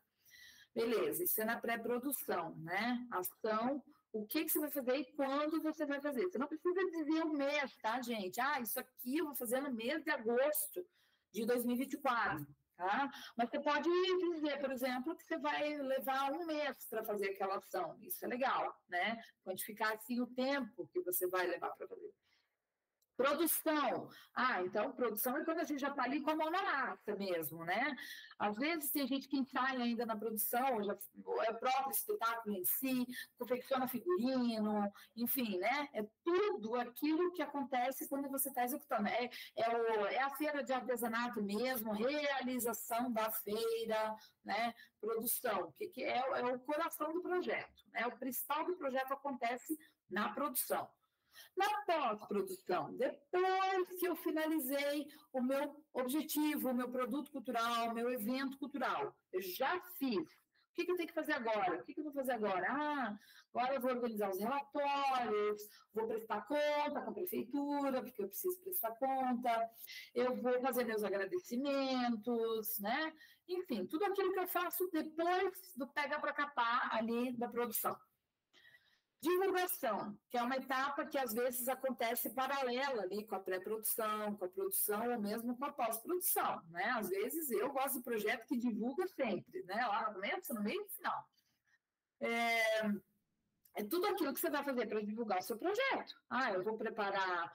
Beleza, isso é na pré-produção, né? Ação, o que você vai fazer e quando você vai fazer. Você não precisa dizer o mês, tá, gente? Isso aqui eu vou fazer no mês de agosto de 2024. Tá? Mas você pode dizer, por exemplo, que você vai levar um mês para fazer aquela ação. Isso é legal, né? Quantificar assim o tempo que você vai levar para fazer. Produção. Então, produção é quando a gente já está ali com a mão na massa mesmo, né? Às vezes tem gente que ensaia ainda na produção, já é o próprio espetáculo em si, confecciona figurino, enfim, né? É tudo aquilo que acontece quando você está executando. É a feira de artesanato mesmo, realização da feira, né? Produção, que é o coração do projeto, né? O principal do projeto acontece na produção. Na pós-produção, depois que eu finalizei o meu objetivo, o meu produto cultural, o meu evento cultural, eu já fiz. O que eu tenho que fazer agora? O que eu vou fazer agora? Agora eu vou organizar os relatórios, vou prestar conta com a prefeitura, porque eu preciso prestar conta, eu vou fazer meus agradecimentos, né? Enfim, tudo aquilo que eu faço depois do pega para capar ali da produção. Divulgação, que é uma etapa que às vezes acontece paralela ali com a pré-produção, com a produção ou mesmo com a pós-produção, né? Às vezes eu gosto do projeto que divulga sempre, né? Lá no começo, no meio e no final. É tudo aquilo que você vai fazer para divulgar o seu projeto. Eu vou preparar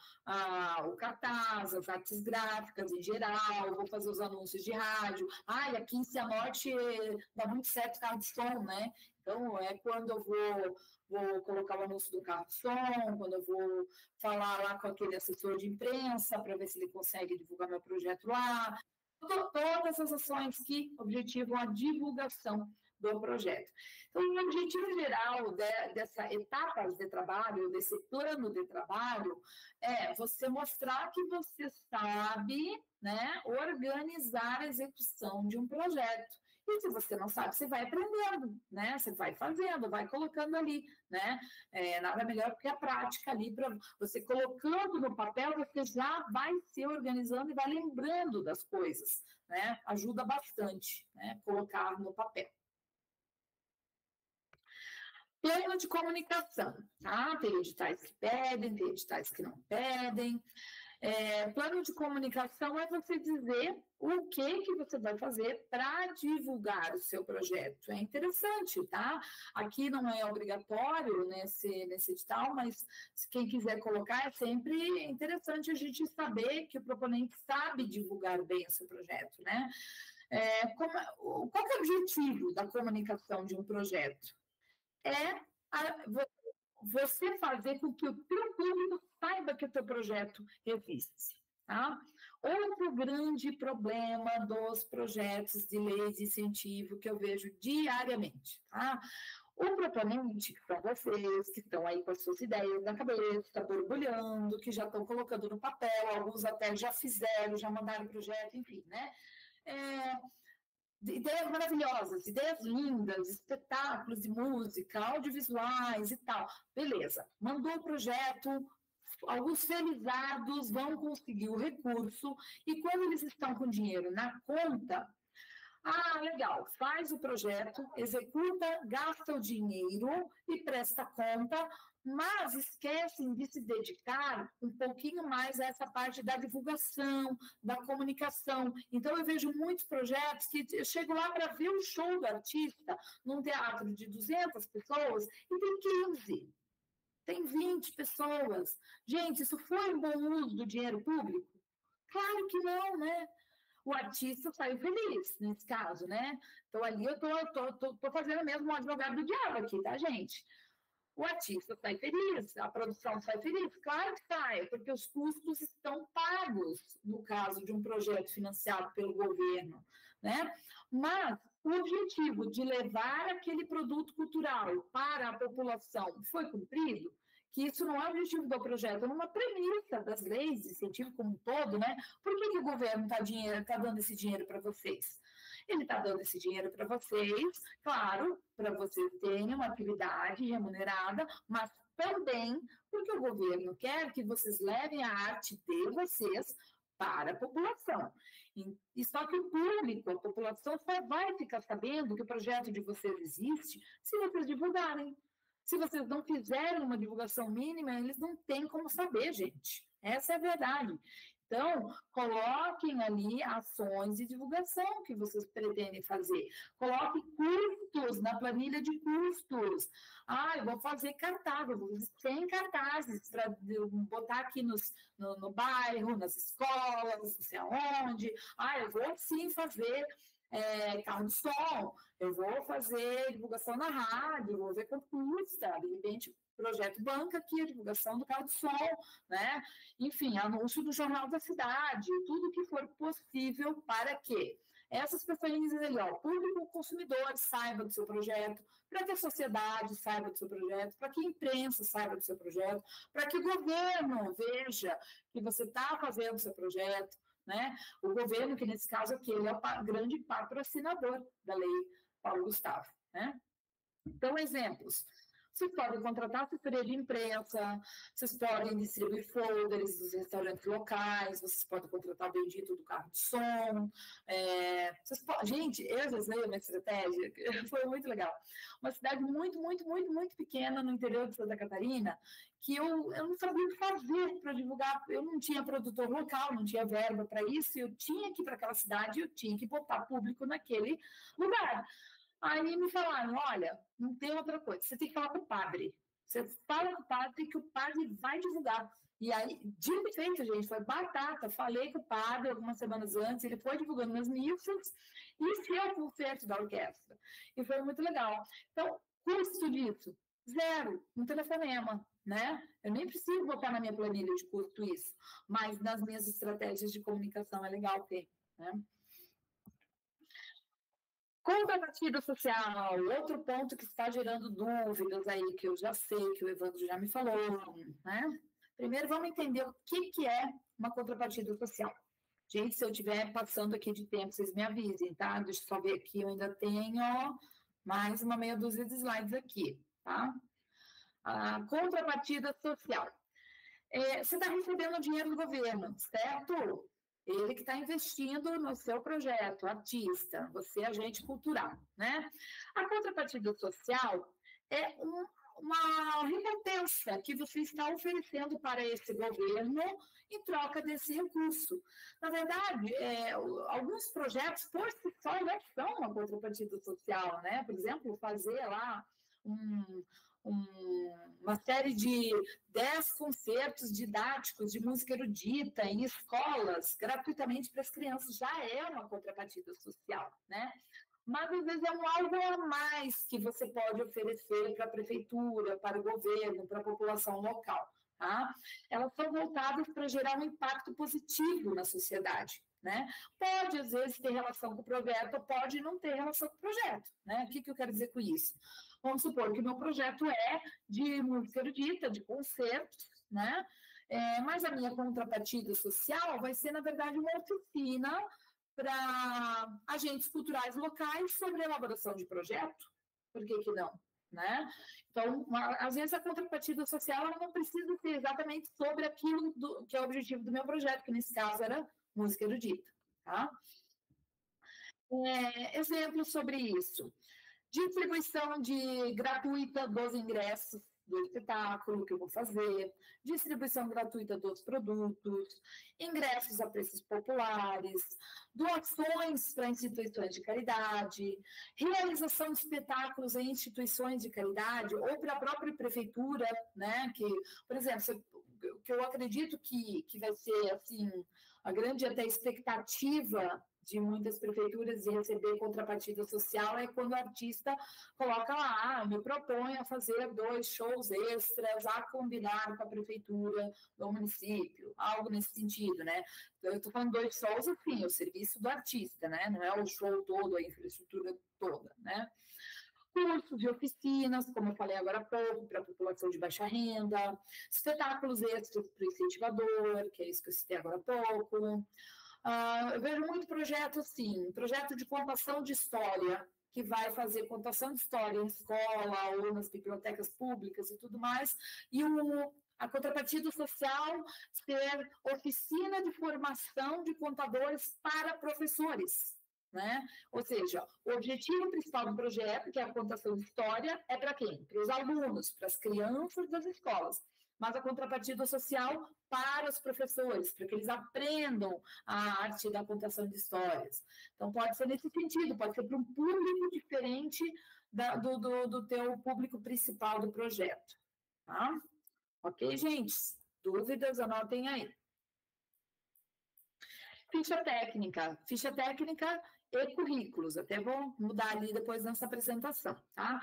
o cartaz, as artes gráficas em geral, eu vou fazer os anúncios de rádio. E aqui em Cianorte dá muito certo carro de som, né? Então, é quando eu vou colocar o anúncio do carro de som, quando eu vou falar lá com aquele assessor de imprensa para ver se ele consegue divulgar meu projeto lá. Todas as ações que objetivam a divulgação do projeto. Então, o objetivo geral dessa etapa de trabalho, desse plano de trabalho, é você mostrar que você sabe, né, organizar a execução de um projeto. E se você não sabe, você vai aprendendo, né? Você vai fazendo, vai colocando ali, né? Nada melhor do que a prática ali, para você colocando no papel, você já vai se organizando e vai lembrando das coisas, né? Ajuda bastante, né? Colocar no papel. Plano de comunicação, tá? Tem editais que pedem, tem editais que não pedem. Plano de comunicação é você dizer o que você vai fazer para divulgar o seu projeto. É interessante, tá? Aqui não é obrigatório nesse edital, mas se quem quiser colocar, é sempre interessante a gente saber que o proponente sabe divulgar bem o seu projeto, né? Qual que é o objetivo da comunicação de um projeto? Você fazer com que o teu público saiba que o teu projeto existe. Tá? Outro grande problema dos projetos de lei de incentivo que eu vejo diariamente. Tá? O proponente, que são vocês, que estão aí com as suas ideias na cabeça, borbulhando, que já estão colocando no papel, alguns até já fizeram, já mandaram projeto, enfim, né? Ideias maravilhosas, ideias lindas, espetáculos de música, audiovisuais e tal. Beleza, mandou o projeto, alguns felizados vão conseguir o recurso e quando eles estão com dinheiro na conta, legal, faz o projeto, executa, gasta o dinheiro e presta conta, mas esquecem de se dedicar um pouquinho mais a essa parte da divulgação, da comunicação. Então, eu vejo muitos projetos que eu chego lá para ver o show do artista num teatro de 200 pessoas e tem 15, tem 20 pessoas. Gente, isso foi um bom uso do dinheiro público? Claro que não, né? O artista saiu feliz nesse caso, né? Então, ali eu tô fazendo mesmo um advogado do diabo aqui, tá, gente? O artista sai feliz, a produção sai feliz, claro que sai, porque os custos estão pagos no caso de um projeto financiado pelo governo, né? Mas o objetivo de levar aquele produto cultural para a população foi cumprido? Que isso não é o objetivo do projeto, é uma premissa das leis de incentivo como um todo, né? Por que o governo está dando esse dinheiro para vocês? Ele está dando esse dinheiro para vocês, claro, para vocês terem uma atividade remunerada, mas também porque o governo quer que vocês levem a arte de vocês para a população. E só que o público, a população, só vai ficar sabendo que o projeto de vocês existe se vocês divulgarem. Se vocês não fizerem uma divulgação mínima, eles não têm como saber, gente. Essa é a verdade. Então, coloquem ali ações de divulgação que vocês pretendem fazer. Coloquem custos na planilha de custos. Eu vou fazer cartaz, eu vou fazer 100 cartazes para botar aqui no bairro, nas escolas, não sei aonde. Eu vou sim fazer carro de som, eu vou fazer divulgação na rádio, vou ver quanto custa, de repente projeto banca aqui, a divulgação do carro de som, né? Enfim, anúncio do Jornal da Cidade, tudo que for possível para que essas preferências ali, ó, o público consumidor saiba do seu projeto, para que a sociedade saiba do seu projeto, para que a imprensa saiba do seu projeto, para que o governo veja que você está fazendo o seu projeto, né? O governo, que nesse caso aqui, ele é o grande patrocinador da Lei Paulo Gustavo, né? Então, exemplos. Vocês podem contratar assessoria de imprensa, vocês podem distribuir folders dos restaurantes locais, vocês podem contratar o bendito do carro de som. Gente, eu já sei a minha estratégia, foi muito legal. Uma cidade muito, muito, muito, muito pequena no interior de Santa Catarina, que eu não sabia o que fazer para divulgar. Eu não tinha produtor local, não tinha verba para isso, eu tinha que ir para aquela cidade, eu tinha que botar público naquele lugar. Aí me falaram, olha, não tem outra coisa, você tem que falar com o padre. Você fala com o padre que o padre vai divulgar. E aí, dito e feito, gente, foi batata. Falei com o padre algumas semanas antes, ele foi divulgando nas missas e fez o concerto da orquestra. E foi muito legal. Então, custo disso? Zero, um telefonema, né? Eu nem preciso botar na minha planilha de custo isso, mas nas minhas estratégias de comunicação é legal ter, né? Contrapartida social, outro ponto que está gerando dúvidas aí, que eu já sei, que o Evandro já me falou, né? Primeiro, vamos entender o que é uma contrapartida social. Gente, se eu estiver passando aqui de tempo, vocês me avisem, tá? Deixa eu só ver aqui, eu ainda tenho mais uma meia dúzia de slides aqui, tá? A contrapartida social. Você está recebendo dinheiro do governo, certo? Ele que está investindo no seu projeto, artista, você é agente cultural, né? A contrapartida social é uma recompensa que você está oferecendo para esse governo em troca desse recurso. Na verdade, alguns projetos, por si só, já são uma contrapartida social, né? Por exemplo, fazer lá uma série de 10 concertos didáticos de música erudita em escolas, gratuitamente para as crianças, já é uma contrapartida social, né? Mas, às vezes, é algo a mais que você pode oferecer para a prefeitura, para o governo, para a população local, tá? Elas são voltadas para gerar um impacto positivo na sociedade, né? Pode, às vezes, ter relação com o projeto, ou pode não ter relação com o projeto, né? O que eu quero dizer com isso? Vamos supor que o meu projeto é de música erudita, de concertos, né? Mas a minha contrapartida social vai ser, na verdade, uma oficina para agentes culturais locais sobre elaboração de projeto. Por que não? Né? Então, às vezes, a contrapartida social ela não precisa ser exatamente sobre aquilo que é o objetivo do meu projeto, que nesse caso era música erudita. Tá? Exemplos sobre isso. Distribuição gratuita dos ingressos do espetáculo que eu vou fazer, distribuição gratuita dos produtos, ingressos a preços populares, doações para instituições de caridade, realização de espetáculos em instituições de caridade ou para a própria prefeitura, né? Que, por exemplo, que eu acredito que vai ser assim a grande até expectativa de muitas prefeituras de receber contrapartida social é quando o artista coloca lá, me propõe a fazer 2 shows extras a combinar com a prefeitura do município, algo nesse sentido, né? Eu estou falando 2 shows, assim, o serviço do artista, né? Não é o show todo, a infraestrutura toda, né? Cursos e oficinas, como eu falei agora há pouco, para a população de baixa renda, espetáculos extras para o incentivador, que é isso que eu citei agora há pouco. Eu vejo muito projeto assim, projeto de contação de história, que vai fazer contação de história em escola ou nas bibliotecas públicas e tudo mais, e a contrapartida social ser oficina de formação de contadores para professores, né? Ou seja, o objetivo principal do projeto, que é a contação de história, é para quem? Para os alunos, para as crianças das escolas. Mas a contrapartida social para os professores, para que eles aprendam a arte da contação de histórias. Então, pode ser nesse sentido, pode ser para um público diferente do teu público principal do projeto. Tá? Ok, gente? Dúvidas, anotem aí. Ficha técnica e currículos. Até vou mudar ali depois nessa apresentação, tá?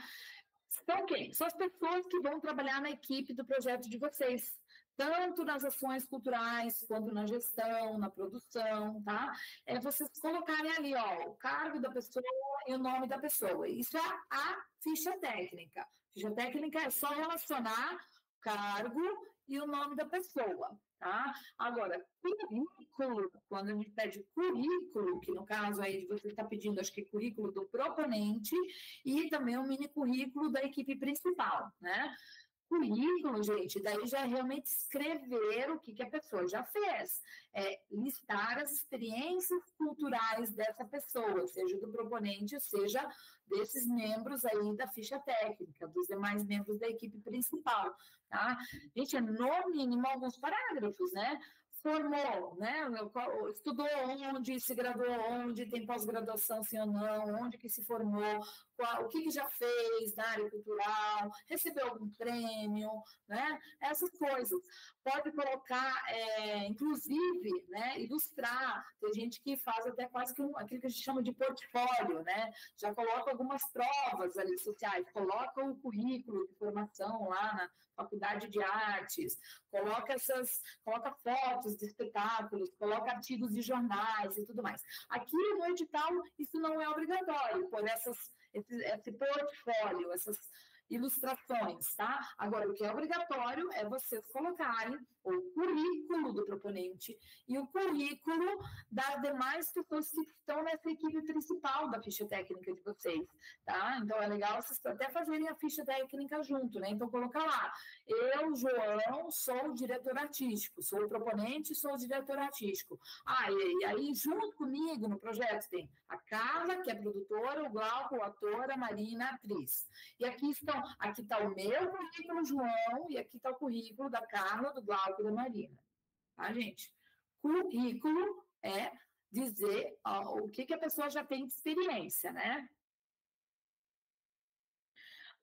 São quem? São as pessoas que vão trabalhar na equipe do projeto de vocês. tanto nas ações culturais, quanto na gestão, na produção, tá? É vocês colocarem ali, ó, o cargo da pessoa e o nome da pessoa. Isso é a ficha técnica. Ficha técnica é só relacionar o cargo e o nome da pessoa, tá? Agora, currículo, quando a gente pede currículo, que no caso aí você está pedindo, acho que currículo do proponente e também um mini currículo da equipe principal, né? Currículo, gente, daí já é realmente escrever o que a pessoa já fez, listar as experiências culturais dessa pessoa, seja do proponente, seja desses membros aí da ficha técnica, dos demais membros da equipe principal, tá? Gente, é no mínimo alguns parágrafos, né? Formou, né? Estudou onde, se graduou onde, tem pós-graduação sim ou não, onde que se formou, o que já fez na área cultural, recebeu algum prêmio, né? Essas coisas. Pode colocar, inclusive, né, ilustrar. Tem gente que faz até quase que aquilo que a gente chama de portfólio, né? Já coloca algumas provas ali sociais, coloca o currículo de formação lá na Faculdade de Artes, coloca fotos de espetáculos, coloca artigos de jornais e tudo mais. Aqui no edital, isso não é obrigatório, por esse portfólio, essas ilustrações, tá? Agora, o que é obrigatório é vocês colocarem o currículo do proponente e o currículo das demais pessoas que estão nessa equipe principal da ficha técnica de vocês, tá? Então, é legal vocês até fazerem a ficha técnica junto, né? Então, colocar lá, eu, João, sou o diretor artístico, sou o proponente, sou o diretor artístico. E aí, junto comigo no projeto tem a Carla, que é produtora, o Glauco, o ator, a Marina, a atriz. E aqui está o meu currículo, João, e aqui está o currículo da Carla, do Glauco e da Marina. Tá, gente? Currículo é dizer o que a pessoa já tem de experiência, né?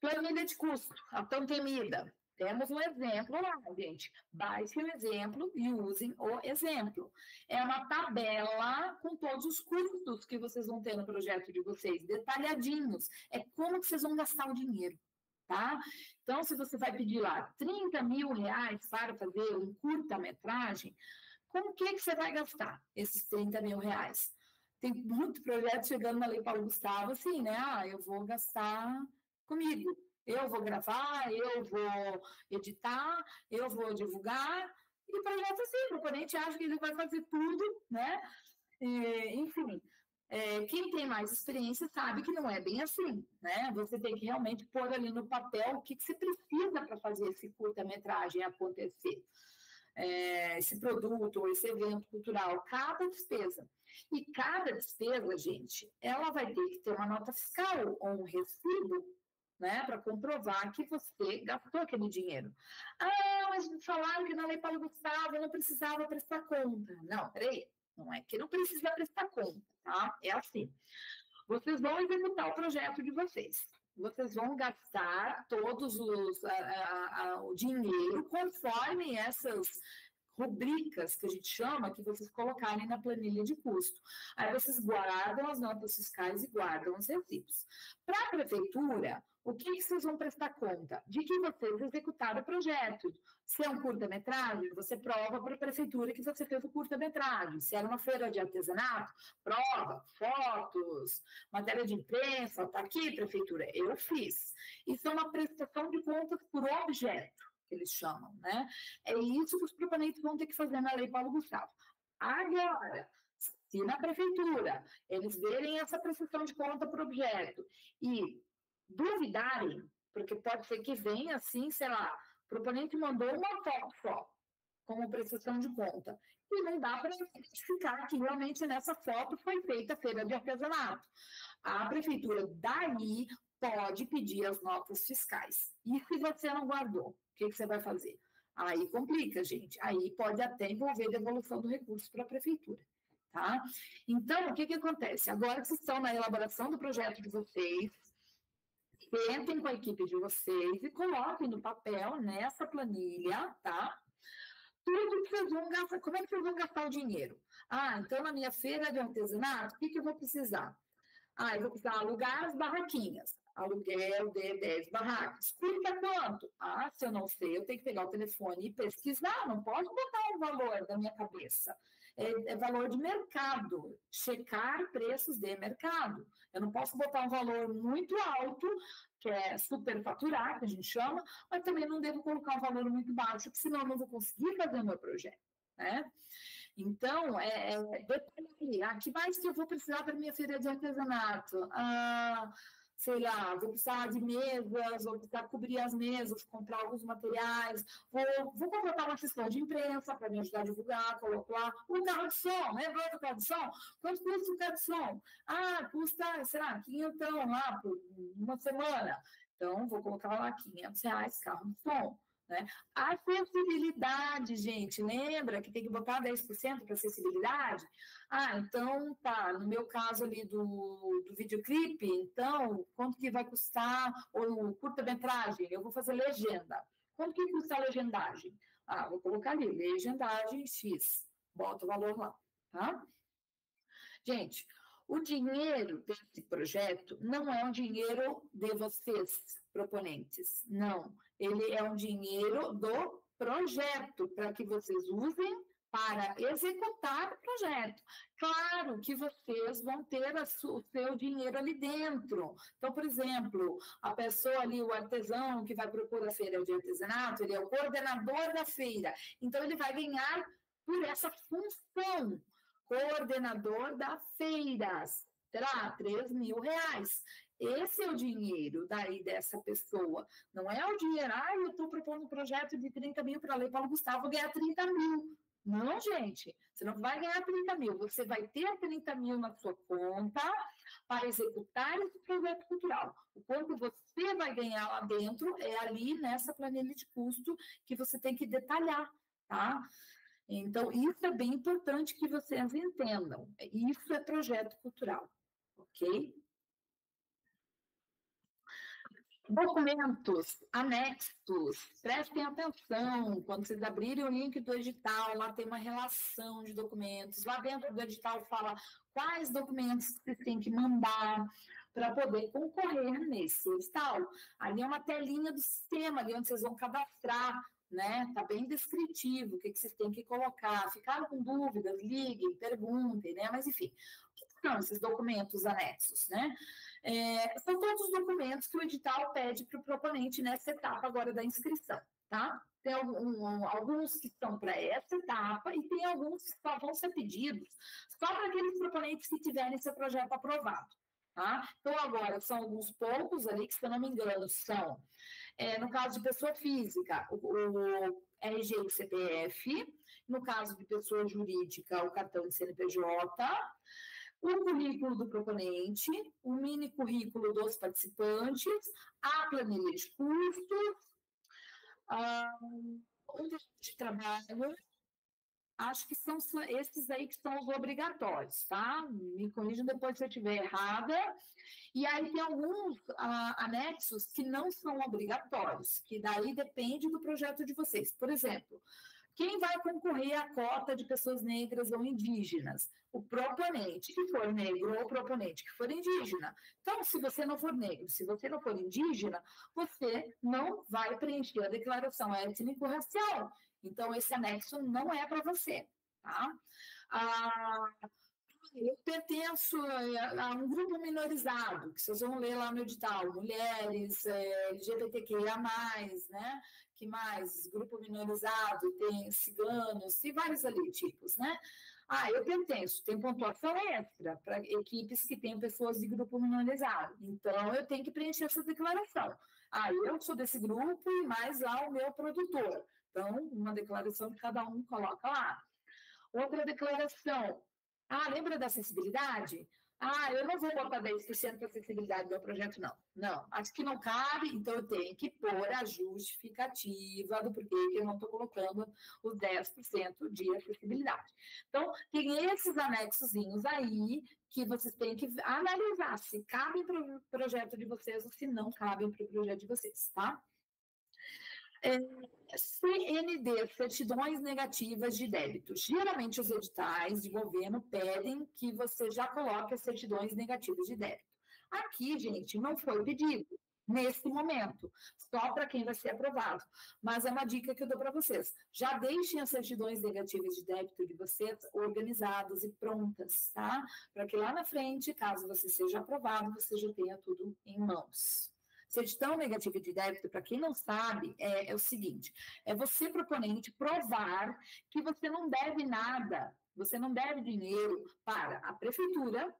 Planilha de custo, a tão temida. Temos um exemplo lá, gente. Baixem o exemplo e usem o exemplo. É uma tabela com todos os custos que vocês vão ter no projeto de vocês, detalhadinhos. É como que vocês vão gastar o dinheiro, tá? Então, se você vai pedir lá 30 mil reais para fazer um curta-metragem, com o que você vai gastar esses 30 mil reais? Tem muito projeto chegando na Lei Paulo Gustavo, assim, né? Eu vou gastar comigo. Eu vou gravar, eu vou editar, eu vou divulgar. E o projeto assim, o proponente acha que ele vai fazer tudo, né? Enfim, quem tem mais experiência sabe que não é bem assim, né? Você tem que realmente pôr ali no papel o que você precisa para fazer esse curta-metragem acontecer. Esse produto ou esse evento cultural, cada despesa. E cada despesa, gente, ela vai ter que ter uma nota fiscal ou um recibo, né, para comprovar que você gastou aquele dinheiro. Mas falaram que na Lei Paulo Gustavo não precisava prestar conta. Não, peraí, não é que não precisa prestar conta, tá? É assim, vocês vão executar o projeto de vocês. Vocês vão gastar todos o dinheiro conforme essas rubricas que a gente chama, que vocês colocarem na planilha de custo. Aí vocês guardam as notas fiscais e guardam os recibos. Para a prefeitura, o que vocês vão prestar conta? De que vocês executaram o projeto. Se é um curta-metragem, você prova para a prefeitura que você fez o curta-metragem. Se era uma feira de artesanato, prova, fotos, matéria de imprensa, está aqui, prefeitura, eu fiz. Isso é uma prestação de contas por objeto, que eles chamam, né? É isso que os proponentes vão ter que fazer na Lei Paulo Gustavo. Agora, se na prefeitura eles verem essa prestação de conta por objeto e duvidarem, porque pode ser que venha assim, sei lá, o proponente mandou uma foto só, como prestação de conta, e não dá para identificar que realmente nessa foto foi feita a feira de artesanato. A prefeitura daí pode pedir as notas fiscais. E se você não guardou, o que você vai fazer? Aí complica, gente. Aí pode até envolver devolução do recurso para a prefeitura, tá? Então, o que acontece? Agora que vocês estão na elaboração do projeto de vocês, sentem com a equipe de vocês e coloquem no papel, nessa planilha, tá? Tudo que vocês vão gastar. Como é que vocês vão gastar o dinheiro? Então na minha feira de artesanato, o que eu vou precisar? Eu vou precisar alugar as barraquinhas. Aluguel de 10 barracas. Custa quanto? Se eu não sei, eu tenho que pegar o telefone e pesquisar, não posso botar um valor da minha cabeça. É valor de mercado, checar preços de mercado. Eu não posso botar um valor muito alto, que é superfaturar, que a gente chama, mas também não devo colocar um valor muito baixo, porque senão eu não vou conseguir fazer o meu projeto, né? Então, que mais que eu vou precisar para minha feira de artesanato? Sei lá, vou precisar de mesas, vou precisar cobrir as mesas, comprar alguns materiais, vou contratar uma assistente de imprensa para me ajudar a divulgar, colocar um carro de som, lembrou do carro de som? Quanto custa o carro de som? Custa, sei lá, 500 lá por uma semana. Então, vou colocar lá R$500, carro de som. Né? Acessibilidade, gente, lembra que tem que botar 10% para acessibilidade? Então tá, no meu caso ali do videoclipe, então, quanto que vai custar o curta-metragem? Eu vou fazer legenda. Quanto que custa a legendagem? Vou colocar ali, legendagem X, boto o valor lá, tá? Gente, o dinheiro desse projeto não é um dinheiro de vocês, proponentes, não. Ele é um dinheiro do projeto, para que vocês usem para executar o projeto. Claro que vocês vão ter o seu dinheiro ali dentro. Então, por exemplo, a pessoa ali, o artesão que vai propor a feira de artesanato, ele é o coordenador da feira. Então, ele vai ganhar por essa função. Coordenador da feira, terá R$3.000. Esse é o dinheiro daí dessa pessoa. Não é o dinheiro, eu estou propondo um projeto de 30 mil para a Lei Paulo Gustavo, vou ganhar 30 mil. Não, gente, você não vai ganhar 30 mil, você vai ter 30 mil na sua conta para executar esse projeto cultural. O quanto você vai ganhar lá dentro é ali nessa planilha de custo que você tem que detalhar, tá? Então, isso é bem importante que vocês entendam. Isso é projeto cultural, ok? Documentos, anexos, prestem atenção, quando vocês abrirem o link do edital, lá tem uma relação de documentos, lá dentro do edital fala quais documentos vocês têm que mandar para poder concorrer nesse edital. Ali é uma telinha do sistema, ali onde vocês vão cadastrar, né? Tá bem descritivo o que vocês têm que colocar. Ficaram com dúvidas, liguem, perguntem, né? Mas enfim, o que são esses documentos anexos, né? São todos os documentos que o edital pede para o proponente nessa etapa agora da inscrição, tá? Tem alguns que estão para essa etapa e tem alguns que só vão ser pedidos só para aqueles proponentes que tiverem seu projeto aprovado, tá? Então, agora, são alguns poucos ali que, se eu não me engano, são, no caso de pessoa física, o RG e CPF, no caso de pessoa jurídica, o cartão de CNPJ, o currículo do proponente, o mini currículo dos participantes, a planilha de custos, o de trabalho. Acho que são esses aí que são os obrigatórios, tá? Me corrijam depois se eu estiver errada. E aí tem alguns anexos que não são obrigatórios, que daí depende do projeto de vocês. Por exemplo, quem vai concorrer à cota de pessoas negras ou indígenas? O proponente que for negro ou o proponente que for indígena. Então, se você não for negro, se você não for indígena, você não vai preencher a declaração étnico-racial. Então, esse anexo não é para você, tá? Eu pertenço a um grupo minorizado, que vocês vão ler lá no edital, mulheres, LGBTQIA+, né? Que mais? Grupo minorizado, tem ciganos, tem vários ali tipos, né? Eu pertenço, tem pontuação extra para equipes que têm pessoas de grupo minorizado. Então, eu tenho que preencher essa declaração. Eu sou desse grupo e mais lá o meu produtor. Então, uma declaração que cada um coloca lá. Outra declaração. Lembra da acessibilidade? Eu não vou botar 10% para acessibilidade do meu projeto, não. Não, acho que não cabe, então eu tenho que pôr a justificativa do porquê que eu não estou colocando os 10% de acessibilidade. Então, tem esses anexozinhos aí que vocês têm que analisar se cabem para o projeto de vocês ou se não cabem para o projeto de vocês, tá? CND, certidões negativas de débito. Geralmente os editais de governo pedem que você já coloque as certidões negativas de débito. Aqui, gente, não foi pedido nesse momento, só para quem vai ser aprovado. Mas é uma dica que eu dou para vocês. Já deixem as certidões negativas de débito de vocês organizadas e prontas, tá? Para que lá na frente, caso você seja aprovado, você já tenha tudo em mãos. Certidão negativa de débito, para quem não sabe, é o seguinte: é você, proponente, provar que você não deve nada, você não deve dinheiro para a prefeitura,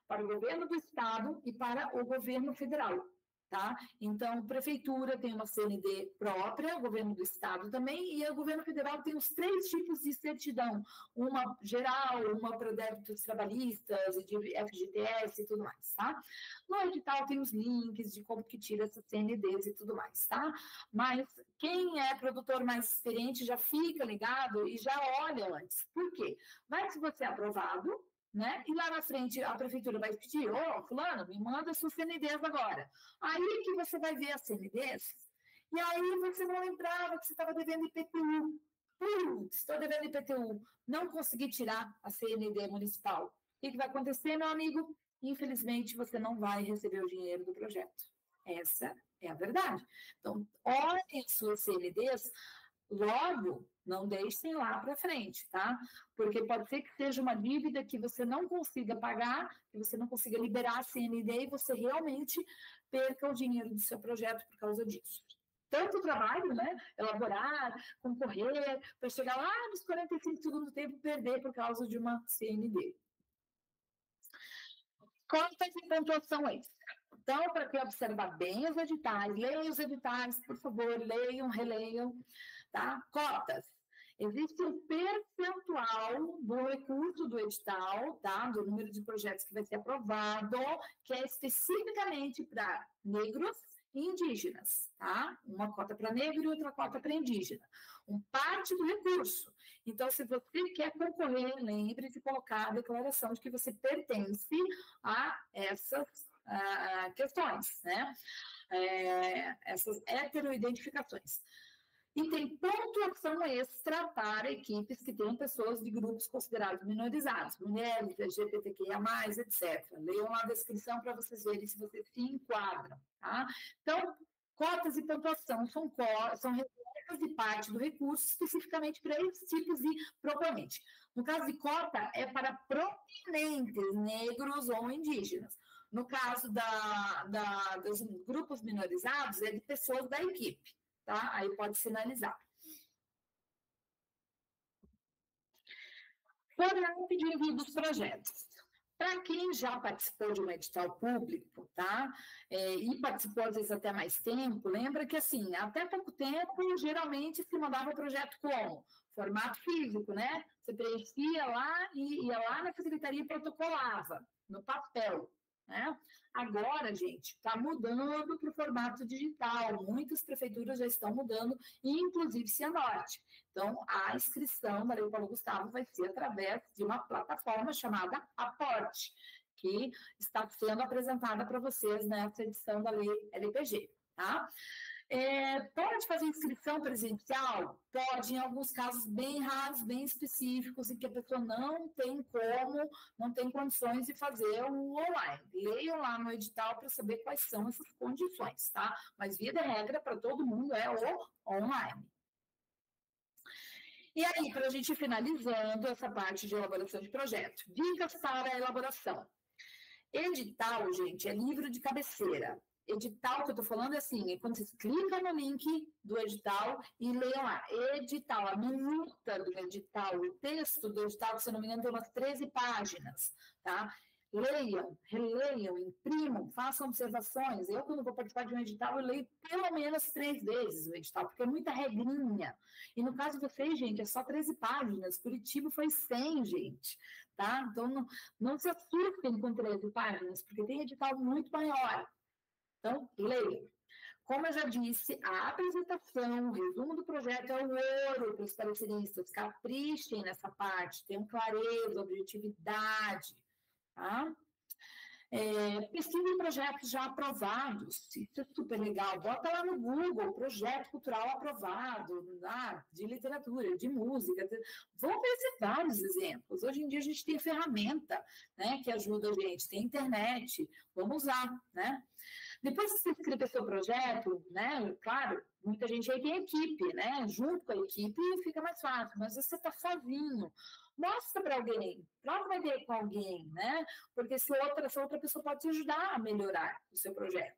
para o governo do estado e para o governo federal. Tá? Então, prefeitura tem uma CND própria, o governo do estado também, e o governo federal tem os 3 tipos de certidão, uma geral, uma para débitos trabalhistas, e de FGTS e tudo mais, tá? No edital tem os links de como que tira essas CNDs e tudo mais, tá? Mas quem é produtor mais experiente já fica ligado e já olha antes. Por quê? Vai que você é aprovado, né? E lá na frente a prefeitura vai pedir, fulano, me manda suas CNDs agora. Aí que você vai ver as CNDs, e aí você não lembrava que você estava devendo IPTU. Estou devendo IPTU, não consegui tirar a CND municipal. O que vai acontecer, meu amigo? Infelizmente, você não vai receber o dinheiro do projeto. Essa é a verdade. Então, olhem suas CNDs, logo, não deixem lá para frente, tá? Porque pode ser que seja uma dívida que você não consiga pagar, que você não consiga liberar a CND e você realmente perca o dinheiro do seu projeto por causa disso. Tanto trabalho, né? Elaborar, concorrer, para chegar lá nos 45 segundos do tempo e perder por causa de uma CND. Cotas e pontuação extra. Então, para quem observar bem os editais, leiam os editais, por favor, leiam, releiam, tá? Cotas. Existe um percentual do recurso do edital, tá? Do número de projetos que vai ser aprovado, que é especificamente para negros e indígenas, tá? Uma cota para negro e outra cota para indígena. Parte do recurso. Então, se você quer concorrer, lembre de colocar a declaração de que você pertence a essas questões, né? Essas heteroidentificações. E tem pontuação extra para equipes que tenham pessoas de grupos considerados minorizados, mulheres, LGBTQIA+, etc. Leiam lá a descrição para vocês verem se vocês se enquadram, tá? Então, cotas e pontuação são reservas de parte do recurso especificamente para esses tipos de proponente. No caso de cota, é para proponentes negros ou indígenas. No caso dos grupos minorizados, é de pessoas da equipe. Tá? Aí pode sinalizar. Formato de envio dos projetos. Para quem já participou de um edital público, tá? E participou às vezes até mais tempo, lembra que assim, até pouco tempo, geralmente se mandava o projeto como? Formato físico, né? Você preenchia lá e ia lá na secretaria e protocolava, no papel. Né? Agora, gente, está mudando para o formato digital. Muitas prefeituras já estão mudando, inclusive Cianorte. Então, a inscrição da Lei Paulo Gustavo vai ser através de uma plataforma chamada Aporte, que está sendo apresentada para vocês nessa edição da Lei LPG. Tá? Pode fazer inscrição presencial? Pode, em alguns casos bem raros, bem específicos, em que a pessoa não tem condições de fazer o online. Leiam lá no edital para saber quais são essas condições, tá? Mas, via de regra, para todo mundo é o online. E aí, para a gente ir finalizando essa parte de elaboração de projeto, dicas para a elaboração. Edital, gente, é livro de cabeceira. Edital que eu estou falando é assim, quando vocês clicam no link do edital e leiam lá, edital, a minuta do edital, o texto do edital, se não me engano, tem umas 13 páginas, tá? Leiam, releiam, imprimam, façam observações. Eu, quando vou participar de um edital, eu leio pelo menos 3 vezes o edital, porque é muita regrinha. E no caso de vocês, gente, é só 13 páginas. Curitiba foi 100, gente, tá? Então, não se assustem com 13 páginas, porque tem edital muito maior. Então, leiam. Como eu já disse, a apresentação, o resumo do projeto é o ouro para os pareceristas. Caprichem nessa parte, tenham clareza, objetividade. Tá? Pesquisa em projetos já aprovados, isso é super legal. Bota lá no Google, projeto cultural aprovado, de literatura, de música. Vão aparecer vários exemplos. Hoje em dia a gente tem ferramenta, né, que ajuda a gente, tem internet, vamos usar, né? Depois que você escreve seu projeto, né, claro, muita gente aí tem equipe, né? Junto com a equipe fica mais fácil, mas você está sozinho. Mostra para alguém, troca uma ideia com alguém, né? Porque essa outra pessoa pode te ajudar a melhorar o seu projeto.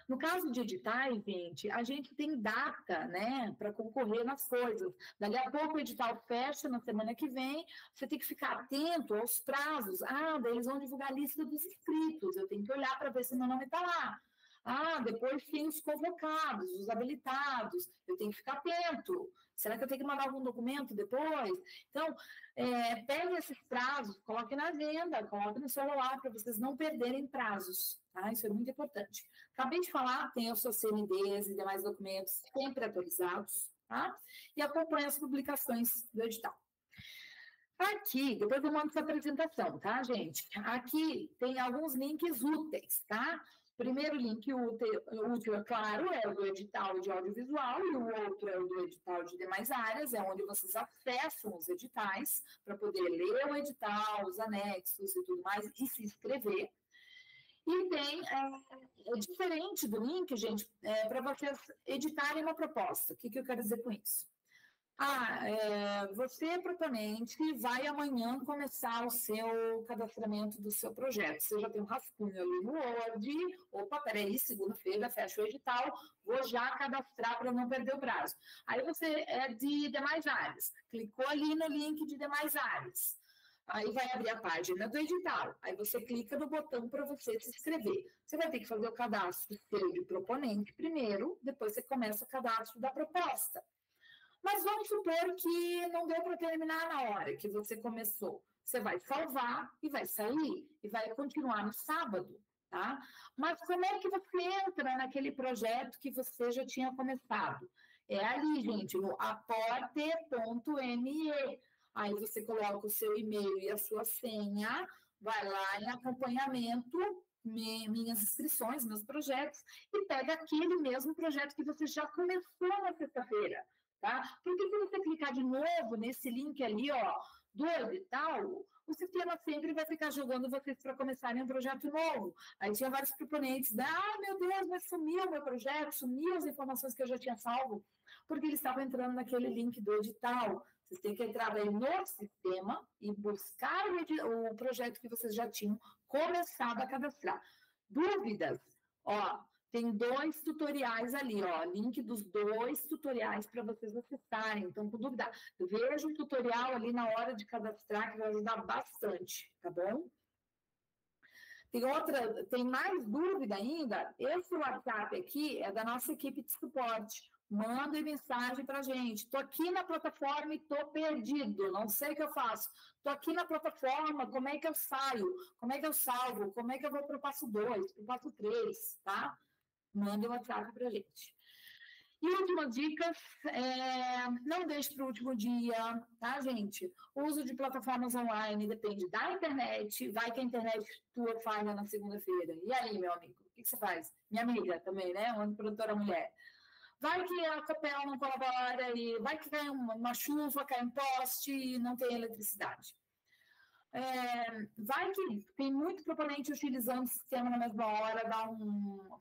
No caso de editais, gente, a gente tem data, né, para concorrer nas coisas. Dali a pouco o edital fecha na semana que vem, você tem que ficar atento aos prazos. Daí eles vão divulgar a lista dos inscritos, eu tenho que olhar para ver se meu nome está lá. Depois tem os convocados, os habilitados, eu tenho que ficar atento. Será que eu tenho que mandar algum documento depois? Então, pegue esses prazos, coloque na agenda, coloque no celular, para vocês não perderem prazos, tá? Isso é muito importante. Acabei de falar, tem os seus CNDs e demais documentos sempre atualizados, tá? E acompanhe as publicações do edital. Aqui, depois eu mando essa apresentação, tá, gente? Aqui tem alguns links úteis, tá? Primeiro link útil, é claro, é o do edital de audiovisual, e o outro é o do edital de demais áreas, é onde vocês acessam os editais para poder ler o edital, os anexos e tudo mais, e se inscrever. E tem, é diferente do link, gente, para vocês editarem uma proposta. O que eu quero dizer com isso? Você propriamente vai amanhã começar o seu cadastramento do seu projeto. Você já tem um rascunho ali no Word. Opa, peraí, segunda-feira fecha o edital, vou já cadastrar para não perder o prazo. Aí você é de demais áreas, clicou ali no link de demais áreas. Aí vai abrir a página do edital. Aí você clica no botão para você se inscrever. Você vai ter que fazer o cadastro seu de proponente primeiro, depois você começa o cadastro da proposta. Mas vamos supor que não deu para terminar na hora que você começou. Você vai salvar e vai sair e vai continuar no sábado, tá? Mas como é que você entra naquele projeto que você já tinha começado? É ali, gente, no aporte.me. Aí você coloca o seu e-mail e a sua senha, vai lá em acompanhamento, minhas inscrições, meus projetos, e pega aquele mesmo projeto que você já começou na sexta-feira. Tá? Porque se você clicar de novo nesse link ali, do edital, o sistema sempre vai ficar jogando vocês para começarem um projeto novo. Aí tinha vários proponentes, meu Deus, mas sumiu o meu projeto, sumiu as informações que eu já tinha salvo, porque eles estavam entrando naquele link do edital. Vocês têm que entrar aí no sistema e buscar o projeto que vocês já tinham começado a cadastrar. Dúvidas? Tem 2 tutoriais ali, link dos 2 tutoriais para vocês acessarem. Então, com dúvida, veja o tutorial ali na hora de cadastrar, que vai ajudar bastante, tá bom? Tem mais dúvida ainda? Esse WhatsApp aqui é da nossa equipe de suporte. Manda mensagem para a gente. Estou aqui na plataforma e estou perdido, não sei o que eu faço. Estou aqui na plataforma, como é que eu saio? Como é que eu salvo? Como é que eu vou para o passo 2, para o passo 3, tá? Manda um WhatsApp para a gente. E última dica, não deixe para o último dia, tá, gente? O uso de plataformas online depende da internet, vai que a internet tua falha na segunda-feira. E aí, meu amigo, o que você faz? Minha amiga também, né? Uma produtora mulher. Vai que a Copel não colabora, e vai que cai uma chuva, cai um poste e não tem eletricidade. Vai que tem muito proponente utilizando o sistema na mesma hora,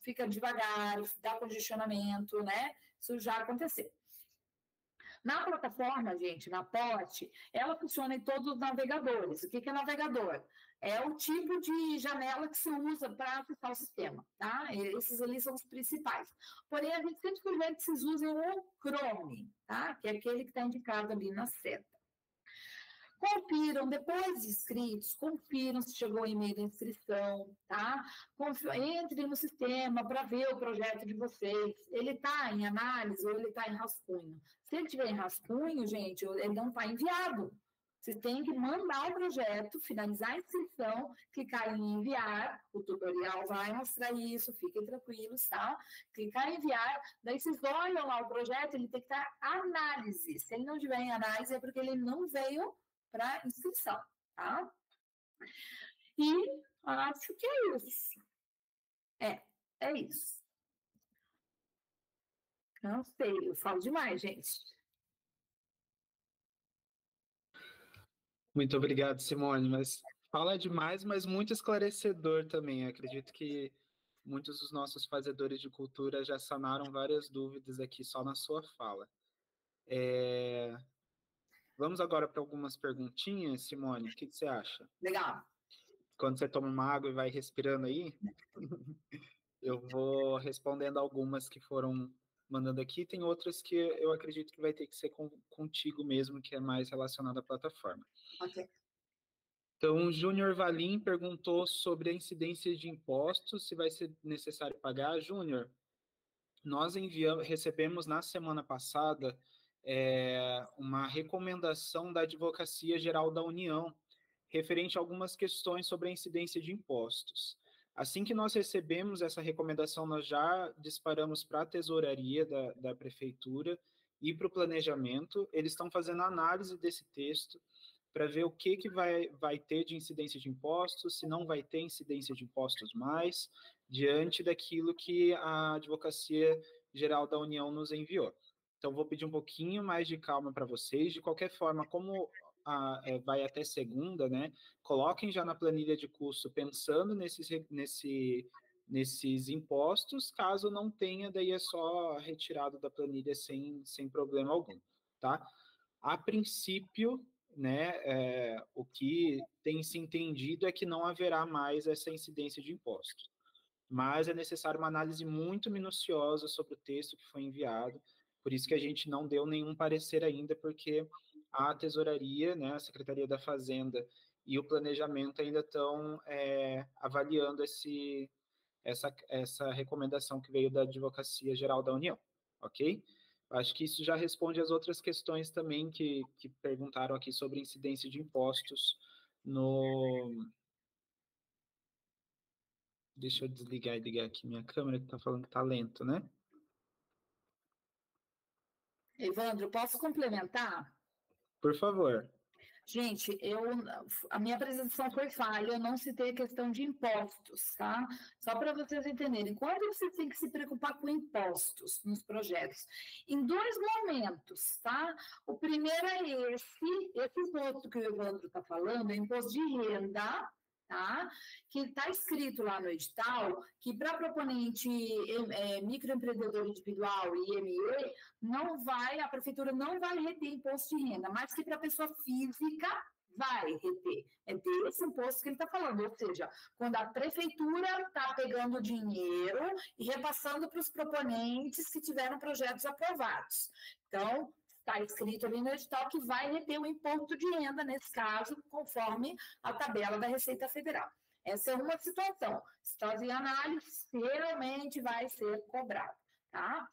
fica devagar, dá congestionamento, né? Isso já aconteceu. Na plataforma, gente, na Aporte, ela funciona em todos os navegadores. O que é navegador? É o tipo de janela que se usa para acessar o sistema, tá? Esses ali são os principais. Porém, a gente sempre sugere que vocês usem o Chrome, tá? Que é aquele que está indicado ali na seta. Confiram, depois de inscritos, confiram se chegou o e-mail da inscrição, tá? Entrem no sistema para ver o projeto de vocês. Ele está em análise ou ele está em rascunho? Se ele estiver em rascunho, gente, ele não está enviado. Vocês têm que mandar o projeto, finalizar a inscrição, clicar em enviar, o tutorial vai mostrar isso, fiquem tranquilos, tá? Clicar em enviar, daí vocês olham lá o projeto, ele tem que estar em análise. Se ele não estiver em análise, é porque ele não veio para inscrição, tá? E acho que é isso. É isso. Não sei, eu falo demais, gente. Muito obrigado, Simone, mas fala demais, mas muito esclarecedor também. Eu acredito que muitos dos nossos fazedores de cultura já sanaram várias dúvidas aqui só na sua fala. Vamos agora para algumas perguntinhas, Simone. O que você acha? Legal. Quando você toma uma água e vai respirando aí, eu vou respondendo algumas que foram mandando aqui. Tem outras que eu acredito que vai ter que ser contigo mesmo, que é mais relacionada à plataforma. Ok. Então, o Júnior Valim perguntou sobre a incidência de impostos, se vai ser necessário pagar. Júnior, nós recebemos na semana passada uma recomendação da Advocacia Geral da União referente a algumas questões sobre a incidência de impostos. Assim que nós recebemos essa recomendação, nós já disparamos para a tesouraria da prefeitura e para o planejamento. Eles estão fazendo análise desse texto para ver o que vai ter de incidência de impostos, se não vai ter incidência de impostos mais, diante daquilo que a Advocacia Geral da União nos enviou. Então, vou pedir um pouquinho mais de calma para vocês. De qualquer forma, como vai até segunda, né? Coloquem já na planilha de custo pensando nesses impostos. Caso não tenha, daí é só retirado da planilha sem problema algum, tá? A princípio, né, o que tem se entendido é que não haverá mais essa incidência de impostos. Mas é necessário uma análise muito minuciosa sobre o texto que foi enviado, por isso que a gente não deu nenhum parecer ainda, porque a Tesouraria, né, a Secretaria da Fazenda e o Planejamento ainda estão avaliando essa recomendação que veio da Advocacia Geral da União, ok? Acho que isso já responde as outras questões também que perguntaram aqui sobre incidência de impostos no... Deixa eu desligar e ligar aqui minha câmera, que está falando que está lento, né? Evandro, posso complementar? Por favor. Gente, a minha apresentação foi falha, eu não citei a questão de impostos, tá? Só para vocês entenderem, quando você tem que se preocupar com impostos nos projetos? Em dois momentos, tá? O primeiro é esse imposto que o Evandro está falando, é imposto de renda, tá? Que está escrito lá no edital que para proponente microempreendedor individual e IME, a prefeitura não vai reter imposto de renda, mas que para pessoa física vai reter. É desse imposto que ele está falando, ou seja, quando a prefeitura está pegando dinheiro e repassando para os proponentes que tiveram projetos aprovados. Então, está escrito ali no edital que vai reter o imposto de renda, nesse caso, conforme a tabela da Receita Federal. Essa é uma situação. Situação em análise, realmente vai ser cobrado, tá?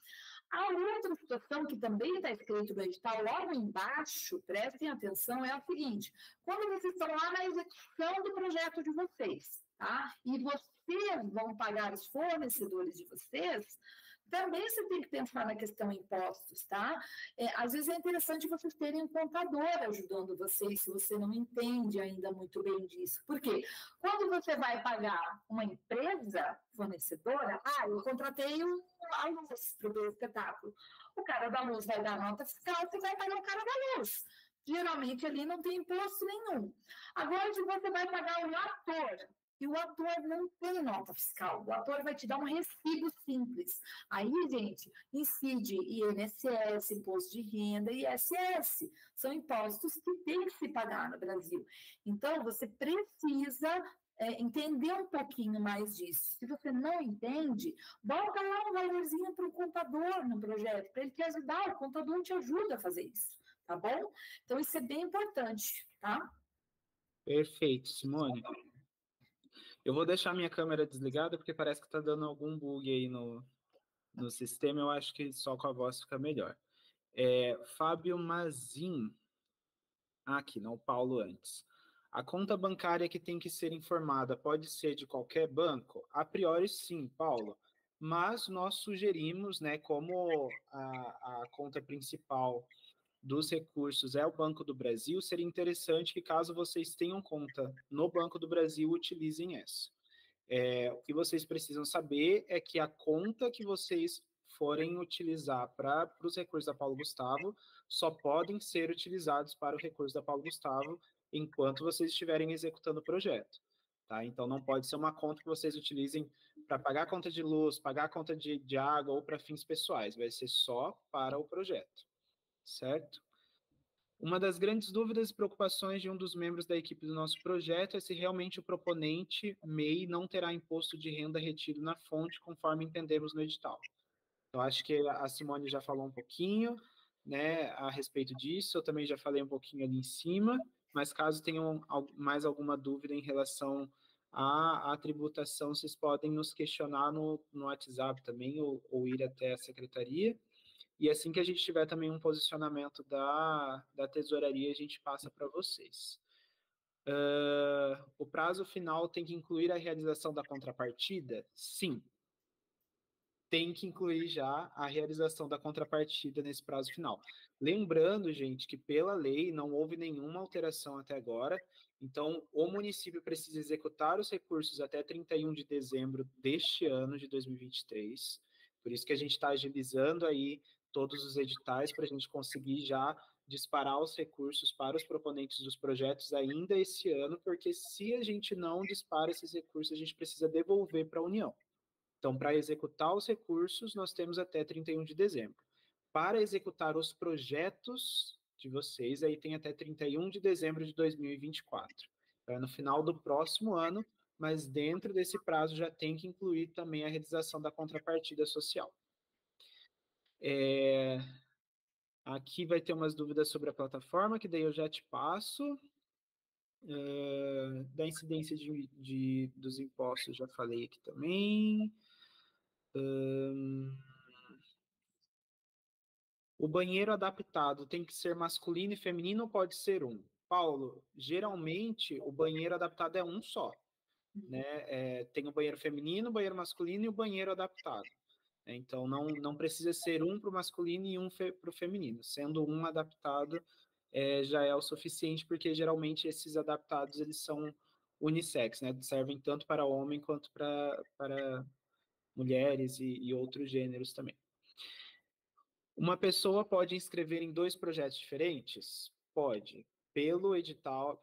A outra situação que também está escrito no edital, logo embaixo, prestem atenção, é a seguinte: quando vocês estão lá na execução do projeto de vocês, tá? E vocês vão pagar os fornecedores de vocês, também você tem que pensar na questão impostos, tá? Às vezes é interessante vocês terem um contador ajudando vocês, se você não entende ainda muito bem disso. Por quê? Quando você vai pagar uma empresa fornecedora, eu contratei a luz para o espetáculo. O cara da luz vai dar nota fiscal, você vai pagar o cara da luz. Geralmente ali não tem imposto nenhum. Agora, se você vai pagar o ator, e o ator não tem nota fiscal, o ator vai te dar um recibo simples. Aí, gente, incide INSS, Imposto de Renda e ISS. São impostos que têm que se pagar no Brasil. Então, você precisa entender um pouquinho mais disso. Se você não entende, bota lá um valorzinho para o contador no projeto, para ele te ajudar, o contador te ajuda a fazer isso, tá bom? Então, isso é bem importante, tá? Perfeito, Simone. Eu vou deixar minha câmera desligada, porque parece que está dando algum bug aí no sistema. Eu acho que só com a voz fica melhor. Fábio Mazin. Aqui, não, Paulo antes. A conta bancária que tem que ser informada pode ser de qualquer banco? A priori, sim, Paulo. Mas nós sugerimos, né, como a conta principal dos recursos é o Banco do Brasil, seria interessante que, caso vocês tenham conta no Banco do Brasil, utilizem essa. O que vocês precisam saber é que a conta que vocês forem utilizar para os recursos da Paulo Gustavo só podem ser utilizados para o recurso da Paulo Gustavo enquanto vocês estiverem executando o projeto. Tá? Então, não pode ser uma conta que vocês utilizem para pagar a conta de luz, pagar a conta de água ou para fins pessoais. Vai ser só para o projeto, certo? Uma das grandes dúvidas e preocupações de um dos membros da equipe do nosso projeto é se realmente o proponente MEI não terá imposto de renda retido na fonte, conforme entendemos no edital. Eu acho que a Simone já falou um pouquinho, né, a respeito disso, eu também já falei um pouquinho ali em cima, mas caso tenham mais alguma dúvida em relação à tributação, vocês podem nos questionar no WhatsApp também, ou ir até a secretaria. E assim que a gente tiver também um posicionamento da tesouraria, a gente passa para vocês. O prazo final tem que incluir a realização da contrapartida? Sim. Tem que incluir já a realização da contrapartida nesse prazo final. Lembrando, gente, que pela lei não houve nenhuma alteração até agora, então o município precisa executar os recursos até 31 de dezembro deste ano de 2023, por isso que a gente está agilizando aí todos os editais para a gente conseguir já disparar os recursos para os proponentes dos projetos ainda esse ano, porque se a gente não dispara esses recursos, a gente precisa devolver para a União. Então, para executar os recursos, nós temos até 31 de dezembro. Para executar os projetos de vocês, aí tem até 31 de dezembro de 2024. Então, é no final do próximo ano, mas dentro desse prazo já tem que incluir também a realização da contrapartida social. Aqui vai ter umas dúvidas sobre a plataforma, que daí eu já te passo. Da incidência dos impostos, já falei aqui também. O banheiro adaptado tem que ser masculino e feminino ou pode ser um? Paulo, geralmente o banheiro adaptado é um só. Né? Tem o banheiro feminino, o banheiro masculino e o banheiro adaptado. Então, não precisa ser um para o masculino e um para o feminino. Sendo um adaptado, já é o suficiente, porque geralmente esses adaptados eles são unissex, né? Servem tanto para homem quanto para mulheres e outros gêneros também. Uma pessoa pode inscrever em 2 projetos diferentes? Pode. Pelo edital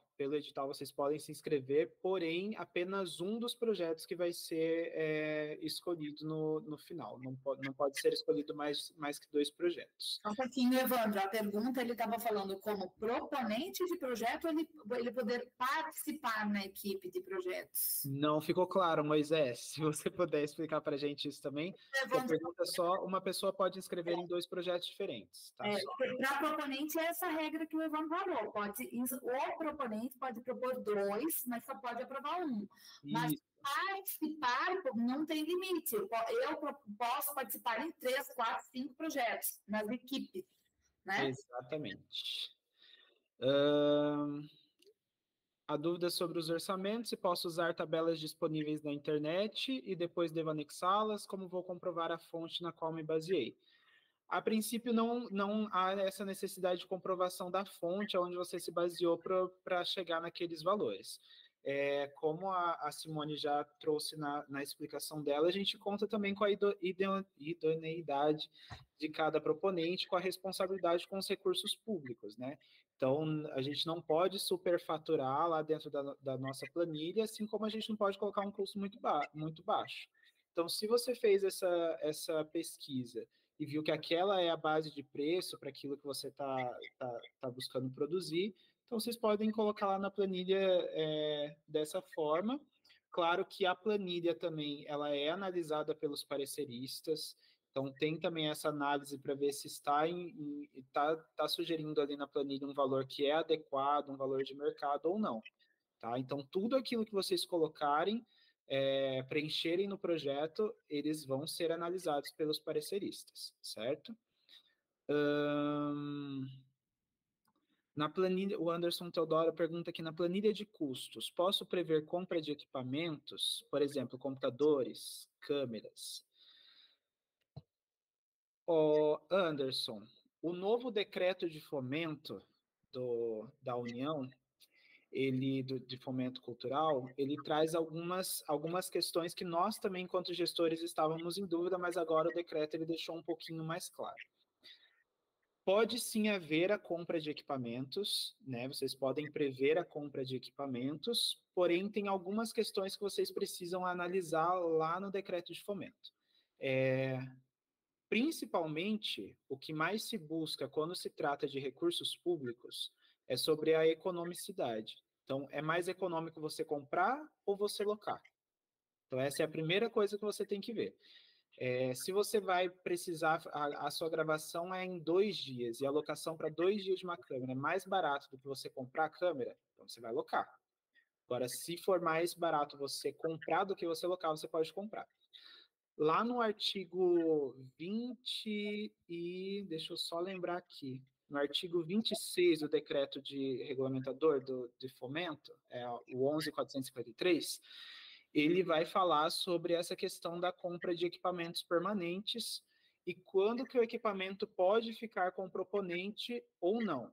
vocês podem se inscrever, porém, apenas um dos projetos que vai ser escolhido no final. Não pode ser escolhido mais que 2 projetos. Um pouquinho, Evandro, a pergunta, ele estava falando como proponente de projeto, ou ele poder participar na equipe de projetos? Não ficou claro, Moisés. Se você puder explicar para a gente isso também. A pergunta é só, uma pessoa pode inscrever em 2 projetos diferentes. Tá? Para proponente, é essa regra que o Evandro falou. O proponente pode propor 2, mas só pode aprovar 1. Mas participar não tem limite. Eu posso participar em 3, 4, 5 projetos, nas equipes. Né? Exatamente. A dúvida sobre os orçamentos, se posso usar tabelas disponíveis na internet e depois devo anexá-las, como vou comprovar a fonte na qual me baseei? A princípio, não há essa necessidade de comprovação da fonte onde você se baseou para chegar naqueles valores. Como a Simone já trouxe na explicação dela, a gente conta também com a idoneidade de cada proponente, com a responsabilidade com os recursos públicos, né? Então, a gente não pode superfaturar lá dentro da nossa planilha, assim como a gente não pode colocar um custo muito baixo. Então, se você fez essa pesquisa e viu que aquela é a base de preço para aquilo que você está buscando produzir, então vocês podem colocar lá na planilha dessa forma. Claro que a planilha também ela é analisada pelos pareceristas, então tem também essa análise para ver se está sugerindo ali na planilha um valor que é adequado, um valor de mercado ou não. Tá? Então, tudo aquilo que vocês colocarem, preencherem no projeto, eles vão ser analisados pelos pareceristas, certo? Na planilha, o Anderson Teodoro pergunta aqui, na planilha de custos, posso prever compra de equipamentos, por exemplo, computadores, câmeras? Anderson, O novo decreto de fomento da União, de fomento cultural, ele traz algumas questões que nós também, enquanto gestores, estávamos em dúvida, mas agora o decreto ele deixou um pouquinho mais claro. Pode sim haver a compra de equipamentos, né? Vocês podem prever a compra de equipamentos, porém tem algumas questões que vocês precisam analisar lá no decreto de fomento. Principalmente, o que mais se busca quando se trata de recursos públicos é sobre a economicidade. Então, é mais econômico você comprar ou você locar? Então, essa é a primeira coisa que você tem que ver. Se você vai precisar, a sua gravação é em 2 dias, e a locação para 2 dias de uma câmera é mais barato do que você comprar a câmera, então você vai locar. Agora, se for mais barato você comprar do que você locar, você pode comprar. Lá no artigo 20 deixa eu só lembrar aqui, no artigo 26 do decreto de regulamentador de fomento, o 11.453, ele vai falar sobre essa questão da compra de equipamentos permanentes e quando que o equipamento pode ficar com o proponente ou não.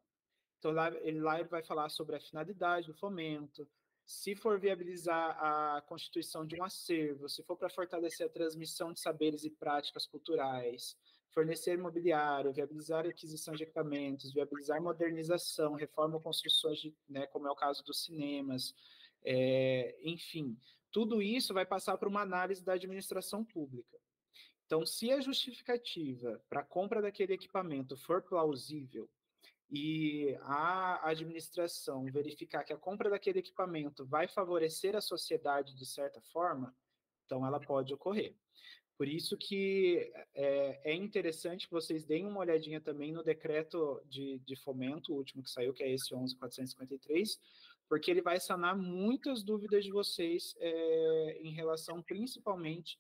Então, lá ele vai falar sobre a finalidade do fomento, se for viabilizar a constituição de um acervo, se for para fortalecer a transmissão de saberes e práticas culturais, fornecer mobiliário, viabilizar a aquisição de equipamentos, viabilizar modernização, reforma ou construções, né, como é o caso dos cinemas, enfim, tudo isso vai passar por uma análise da administração pública. Então, se a justificativa para a compra daquele equipamento for plausível e a administração verificar que a compra daquele equipamento vai favorecer a sociedade de certa forma, então ela pode ocorrer. Por isso que é interessante que vocês deem uma olhadinha também no decreto de fomento, o último que saiu, que é esse 11.453, porque ele vai sanar muitas dúvidas de vocês em relação principalmente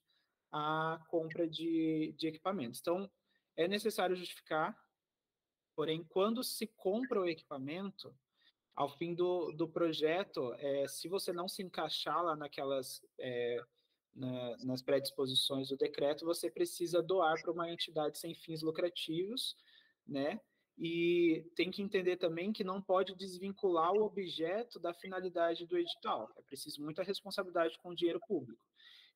à compra de equipamentos. Então, é necessário justificar, porém, quando se compra o equipamento, ao fim do projeto, se você não se encaixar lá nas predisposições do decreto, você precisa doar para uma entidade sem fins lucrativos, né? E tem que entender também que não pode desvincular o objeto da finalidade do edital. É preciso muita responsabilidade com o dinheiro público.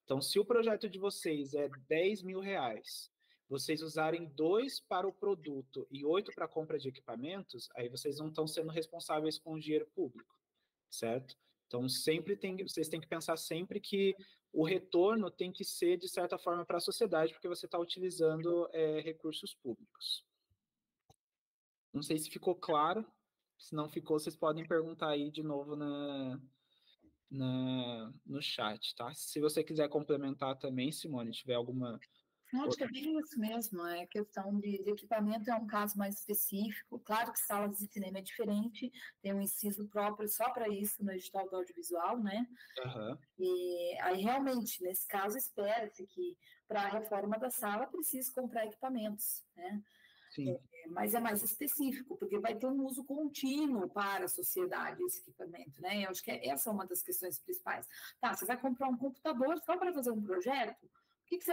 Então, se o projeto de vocês é R$ 10.000, vocês usarem 2 para o produto e 8 para a compra de equipamentos, aí vocês não estão sendo responsáveis com o dinheiro público, certo? Então, vocês têm que pensar sempre que o retorno tem que ser, de certa forma, para a sociedade, porque você está utilizando recursos públicos. Não sei se ficou claro. Se não ficou, vocês podem perguntar aí de novo no chat, tá? Se você quiser complementar também, Simone, tiver alguma... Acho que é bem isso mesmo, é questão de equipamento, é um caso mais específico. Claro que salas de cinema é diferente, tem um inciso próprio só para isso no edital do audiovisual, né? Uhum. E aí, realmente, nesse caso, espera-se que para a reforma da sala precise comprar equipamentos, né? Sim. Mas é mais específico, porque vai ter um uso contínuo para a sociedade esse equipamento, né? Eu acho que essa é uma das questões principais. Tá, você vai comprar um computador só para fazer um projeto?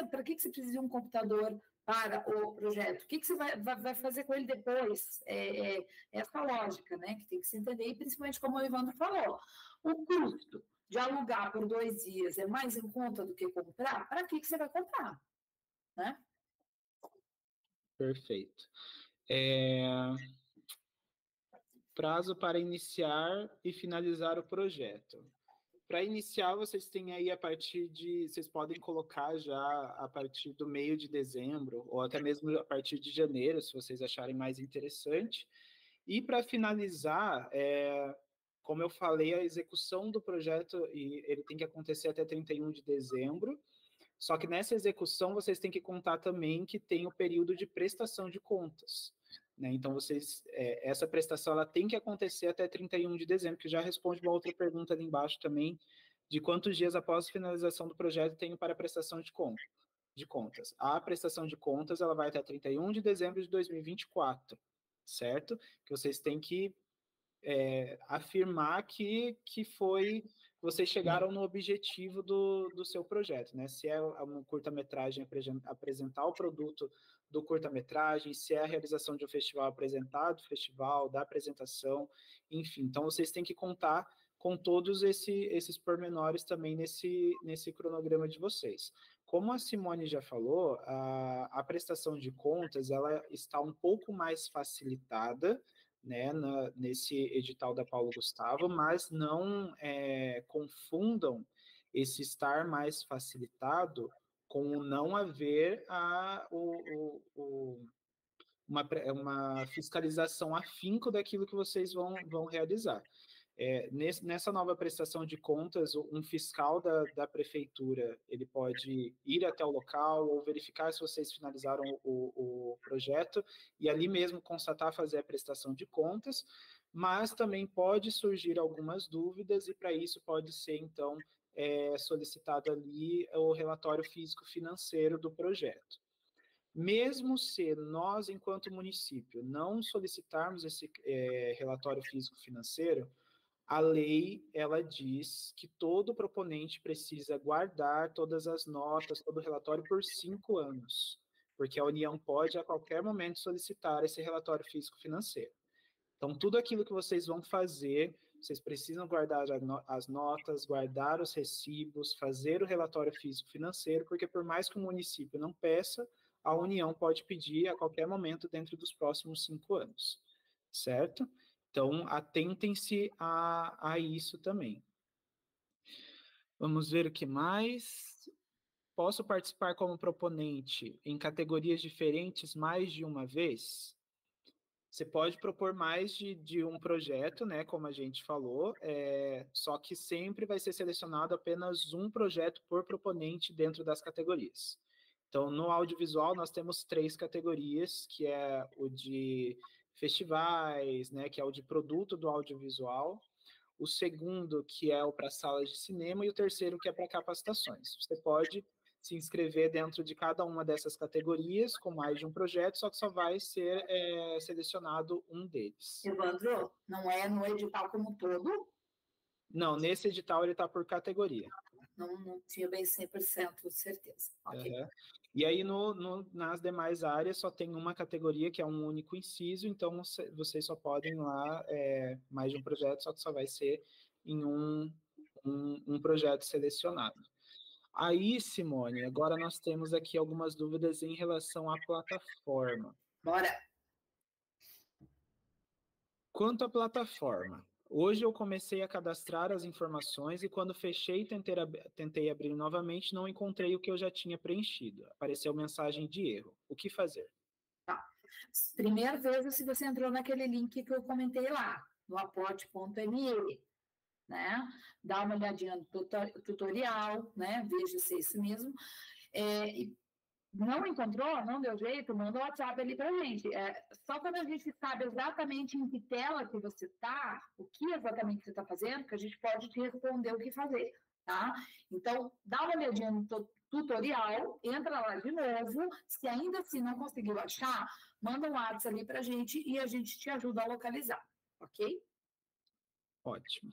Para que você precisa de um computador para o projeto? O que você vai fazer com ele depois? Essa lógica, né? Que tem que se entender, e principalmente como o Evandro falou, o custo de alugar por 2 dias é mais em conta do que comprar? Para que você vai comprar? Né? Perfeito. Prazo para iniciar e finalizar o projeto. Para iniciar, vocês têm aí vocês podem colocar já a partir do meio de dezembro, ou até mesmo a partir de janeiro, se vocês acharem mais interessante. E para finalizar, como eu falei, a execução do projeto, ele tem que acontecer até 31 de dezembro, só que nessa execução vocês têm que contar também que tem o período de prestação de contas, né? Então, essa prestação ela tem que acontecer até 31 de dezembro, que já responde uma outra pergunta ali embaixo também, de quantos dias após a finalização do projeto tenho para a prestação de contas. A prestação de contas ela vai até 31 de dezembro de 2024, certo? Que vocês têm que afirmar que vocês chegaram no objetivo do seu projeto, né? Se é uma curta-metragem apresentar o produto do curta-metragem, se é a realização de um festival, apresentar do festival, da apresentação, enfim. Então, vocês têm que contar com todos esses pormenores também nesse cronograma de vocês. Como a Simone já falou, a prestação de contas ela está um pouco mais facilitada, né, nesse edital da Paulo Gustavo, mas não confundam esse estar mais facilitado com o não haver uma fiscalização afinco daquilo que vocês vão realizar. Nessa nova prestação de contas, um fiscal da prefeitura, ele pode ir até o local ou verificar se vocês finalizaram o projeto e ali mesmo constatar, fazer a prestação de contas, mas também pode surgir algumas dúvidas e para isso pode ser, então, solicitado ali o relatório físico-financeiro do projeto. Mesmo se nós, enquanto município, não solicitarmos esse relatório físico-financeiro, a lei, ela diz que todo proponente precisa guardar todas as notas, todo o relatório por 5 anos, porque a União pode, a qualquer momento, solicitar esse relatório físico-financeiro. Então, tudo aquilo que vocês vão fazer, vocês precisam guardar as notas, guardar os recibos, fazer o relatório físico-financeiro, porque por mais que o município não peça, a União pode pedir a qualquer momento dentro dos próximos 5 anos, certo? Então, atentem-se a isso também. Vamos ver o que mais. Posso participar como proponente em categorias diferentes mais de uma vez? Você pode propor mais de um projeto, né, como a gente falou, só que sempre vai ser selecionado apenas um projeto por proponente dentro das categorias. Então, no audiovisual, nós temos 3 categorias, que é o de festivais, né, que é o de produto do audiovisual, o segundo, que é o para salas de cinema, e o terceiro, que é para capacitações. Você pode se inscrever dentro de cada uma dessas categorias, com mais de um projeto, só que só vai ser selecionado um deles. Evandro, não é no edital como um todo? Não, nesse edital ele está por categoria. Não tinha bem 100% de certeza. Okay. Uhum. E aí, nas demais áreas, só tem uma categoria, que é um único inciso, então vocês só podem lá mais de um projeto, só que só vai ser em um projeto selecionado. Aí, Simone, agora nós temos aqui algumas dúvidas em relação à plataforma. Bora! Quanto à plataforma, hoje eu comecei a cadastrar as informações e quando fechei e tentei abrir novamente, não encontrei o que eu já tinha preenchido. Apareceu mensagem de erro. O que fazer? Tá. Primeiro, veja se você entrou naquele link que eu comentei lá, no aporte.me, né? Dá uma olhadinha no tutorial, né? Veja se é isso mesmo. Não encontrou? Não deu jeito? Manda o WhatsApp ali para a gente. Só quando a gente sabe exatamente em que tela que você está, o que exatamente você está fazendo, que a gente pode te responder o que fazer, tá? Então, dá uma olhadinha no tutorial, entra lá de novo. Se ainda assim não conseguiu achar, manda um WhatsApp ali para a gente e a gente te ajuda a localizar, ok? Ótimo.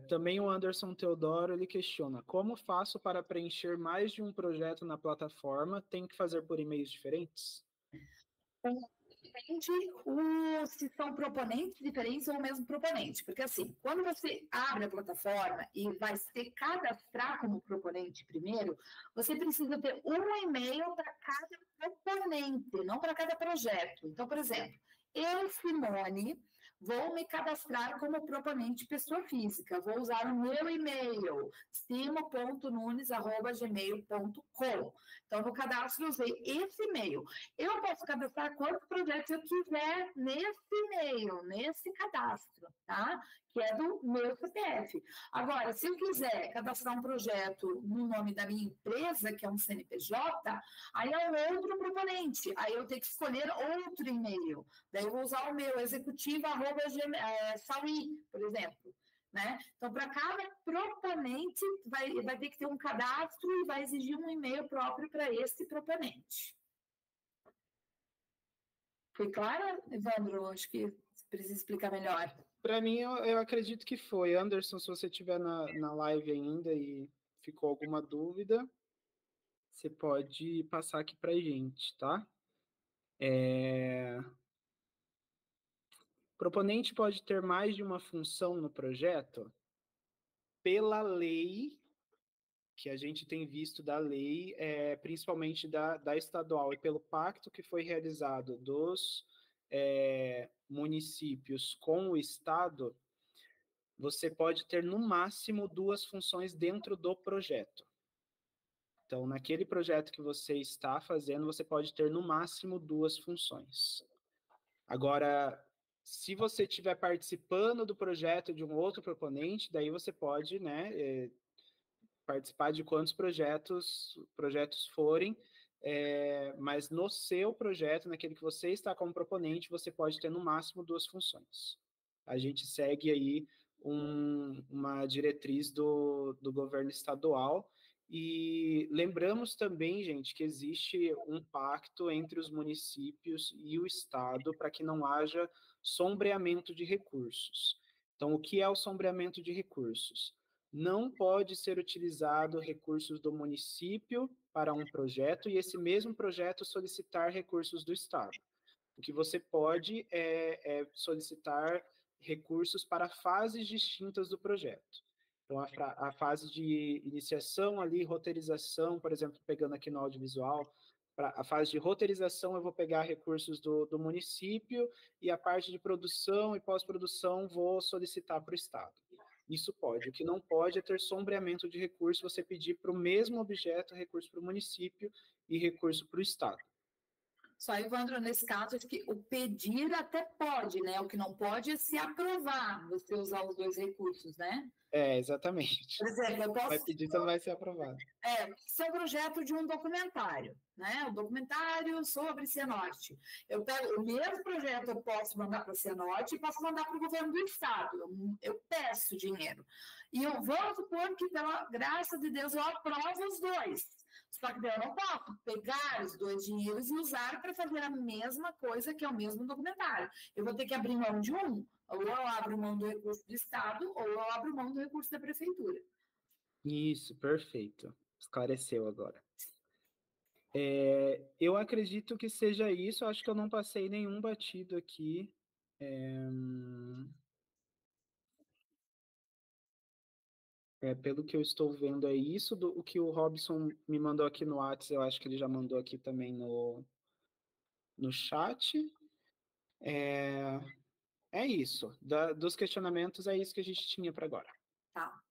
Também o Anderson Teodoro, ele questiona, como faço para preencher mais de um projeto na plataforma? Tem que fazer por e-mails diferentes? Depende se são proponentes diferentes ou o mesmo proponente, porque assim, quando você abre a plataforma e vai se cadastrar como proponente primeiro, você precisa ter um e-mail para cada proponente, não para cada projeto. Então, por exemplo, eu, Simone, vou me cadastrar como proponente pessoa física. Vou usar o meu e-mail, simo.nunes@gmail.com. Então, no cadastro, eu usei esse e-mail. Eu posso cadastrar quantos projetos eu quiser nesse e-mail, nesse cadastro, tá? Que é do meu CPF. Agora, se eu quiser cadastrar um projeto no nome da minha empresa, que é um CNPJ, aí é um outro proponente. Aí eu tenho que escolher outro e-mail. Daí eu vou usar o meu executivo@saui, por exemplo. Né? Então, para cada proponente, vai ter que ter um cadastro e vai exigir um e-mail próprio para esse proponente. Foi claro, Evandro? Acho que precisa explicar melhor? Para mim, eu acredito que foi. Anderson, se você estiver na live ainda e ficou alguma dúvida, você pode passar aqui para a gente, tá? Proponente pode ter mais de uma função no projeto? Pela lei, que a gente tem visto da lei, principalmente da estadual, e pelo pacto que foi realizado dos municípios com o Estado, você pode ter no máximo 2 funções dentro do projeto. Então, naquele projeto que você está fazendo, você pode ter no máximo 2 funções. Agora, se você estiver participando do projeto de um outro proponente, daí você pode, né, participar de quantos projetos forem, mas no seu projeto, naquele que você está como proponente, você pode ter no máximo 2 funções. A gente segue aí uma diretriz do governo estadual, e lembramos também, gente, que existe um pacto entre os municípios e o Estado para que não haja sombreamento de recursos. Então, o que é o sombreamento de recursos? Não pode ser utilizado recursos do município para um projeto e esse mesmo projeto solicitar recursos do Estado. O que você pode é solicitar recursos para fases distintas do projeto. Então, a fase de iniciação ali, roteirização, por exemplo, pegando aqui no audiovisual, para a fase de roteirização eu vou pegar recursos do município e a parte de produção e pós-produção vou solicitar para o Estado. Isso pode. O que não pode é ter sombreamento de recurso, você pedir para o mesmo objeto recurso para o município e recurso para o Estado. Só, Evandro, nesse caso, acho que o pedir até pode, né? O que não pode é se aprovar você usar os 2 recursos, né? Exatamente. Por exemplo, eu posso... Vai pedir, você não vai ser aprovado. Isso é um projeto de um documentário, né? Um documentário sobre Cianorte. Eu pego o mesmo projeto, eu posso mandar para a Cianorte e posso mandar para o governo do estado. Eu peço dinheiro. E eu vou supor que, pela graça de Deus, eu aprovo os 2. Só que eu não posso pegar os 2 dinheiros e usar para fazer a mesma coisa que é o mesmo documentário. Eu vou ter que abrir mão de um, ou eu abro mão do recurso do Estado, ou eu abro mão do recurso da Prefeitura. Isso, perfeito. Esclareceu agora. Eu acredito que seja isso, acho que eu não passei nenhum batido aqui. Pelo que eu estou vendo, é isso. O que o Robson me mandou aqui no WhatsApp, eu acho que ele já mandou aqui também no chat. É isso. Dos questionamentos, é isso que a gente tinha para agora. Tá.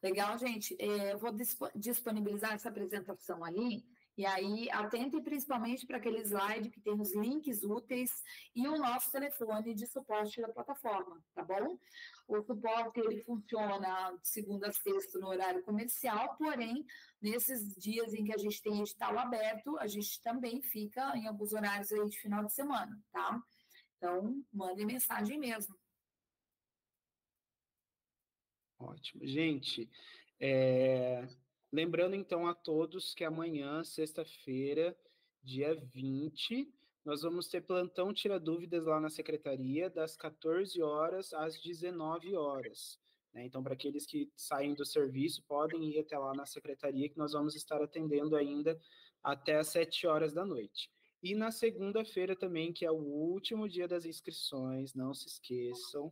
Legal, gente. Eu vou disponibilizar essa apresentação ali. E aí, atentem principalmente para aquele slide que tem os links úteis e o nosso telefone de suporte da plataforma, tá bom? O suporte, ele funciona de segunda a sexta no horário comercial, porém, nesses dias em que a gente tem edital aberto, a gente também fica em alguns horários aí de final de semana, tá? Então, mandem mensagem mesmo. Ótimo. Gente, lembrando então a todos que amanhã, sexta-feira, dia 20, nós vamos ter plantão Tira Dúvidas lá na secretaria, das 14 horas às 19 horas. Né? Então, para aqueles que saem do serviço, podem ir até lá na secretaria, que nós vamos estar atendendo ainda até às 7 horas da noite. E na segunda-feira também, que é o último dia das inscrições, não se esqueçam,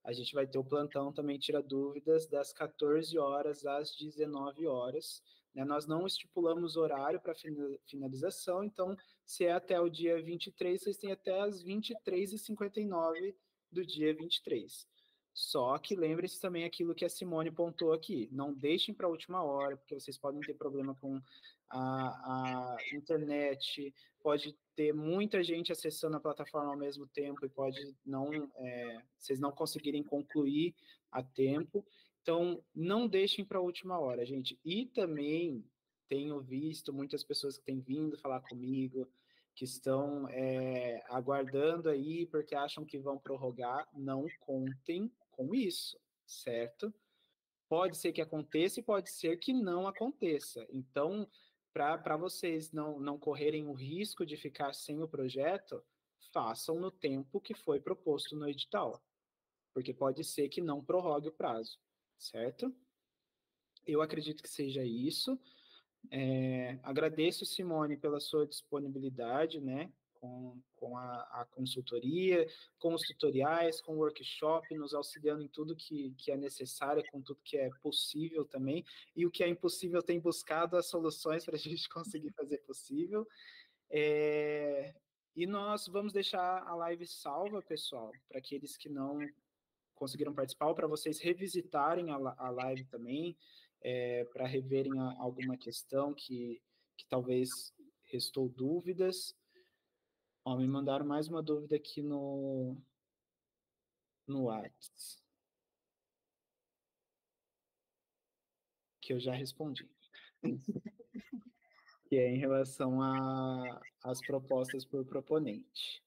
a gente vai ter o plantão também Tira Dúvidas das 14 horas às 19 horas. Né? Nós não estipulamos horário para finalização, então, se é até o dia 23, vocês têm até as 23h59 do dia 23. Só que lembre-se também aquilo que a Simone pontuou aqui, não deixem para a última hora, porque vocês podem ter problema com a internet, pode ter muita gente acessando a plataforma ao mesmo tempo e pode vocês não conseguirem concluir a tempo. Então, não deixem para a última hora, gente. E também tenho visto muitas pessoas que têm vindo falar comigo, que estão aguardando aí porque acham que vão prorrogar. Não contem com isso, certo? Pode ser que aconteça e pode ser que não aconteça. Então, para vocês não correrem o risco de ficar sem o projeto, façam no tempo que foi proposto no edital, porque pode ser que não prorrogue o prazo, certo? Eu acredito que seja isso. Agradeço, Simone, pela sua disponibilidade, né, com a consultoria, com os tutoriais, com o workshop, nos auxiliando em tudo que é necessário, com tudo que é possível também, e o que é impossível tem buscado as soluções para a gente conseguir fazer possível. E nós vamos deixar a live salva, pessoal, para aqueles que não conseguiram participar, ou para vocês revisitarem a live também, para reverem alguma questão que talvez restou dúvidas. Ó, me mandaram mais uma dúvida aqui no WhatsApp, que eu já respondi. Que é em relação às propostas por proponente.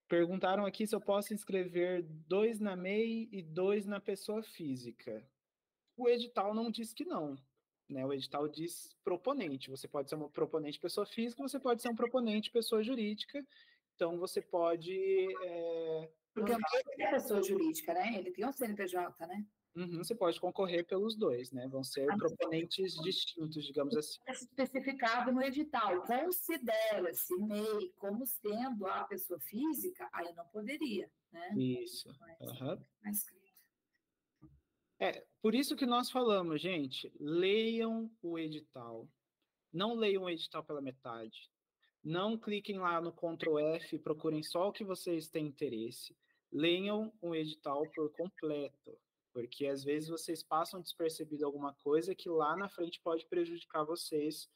Perguntaram aqui se eu posso inscrever 2 na MEI e 2 na pessoa física. O edital não diz que não, né? O edital diz proponente. Você pode ser um proponente pessoa física, você pode ser um proponente pessoa jurídica. Então, você pode... Porque não é pessoa jurídica, né? Ele tem um CNPJ, né? Você pode concorrer pelos dois, né? Vão ser proponentes distintos, digamos assim. Especificado no edital, considera-se MEI como sendo a pessoa física, aí não poderia, né? Isso. Por isso que nós falamos, gente, leiam o edital. Não leiam o edital pela metade. Não cliquem lá no Ctrl F e procurem só o que vocês têm interesse. Leiam o edital por completo, porque às vezes vocês passam despercebido alguma coisa que lá na frente pode prejudicar vocês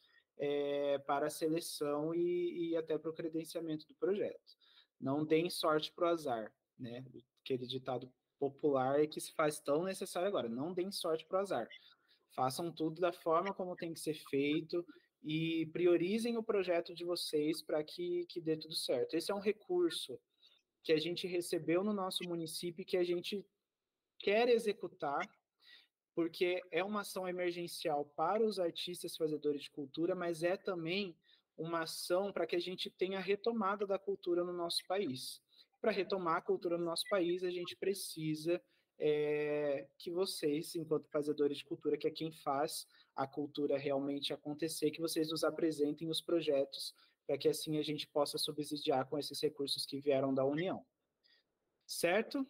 para a seleção e até para o credenciamento do projeto. Não deem sorte para o azar, né? Aquele ditado popular que se faz tão necessário agora. Não deem sorte para o azar. Façam tudo da forma como tem que ser feito e priorizem o projeto de vocês para que dê tudo certo. Esse é um recurso que a gente recebeu no nosso município e que a gente quer executar, porque é uma ação emergencial para os artistas fazedores de cultura, mas é também uma ação para que a gente tenha a retomada da cultura no nosso país. Para retomar a cultura no nosso país, a gente precisa que vocês, enquanto fazedores de cultura, que é quem faz a cultura realmente acontecer, que vocês nos apresentem os projetos para que assim a gente possa subsidiar com esses recursos que vieram da União. Certo?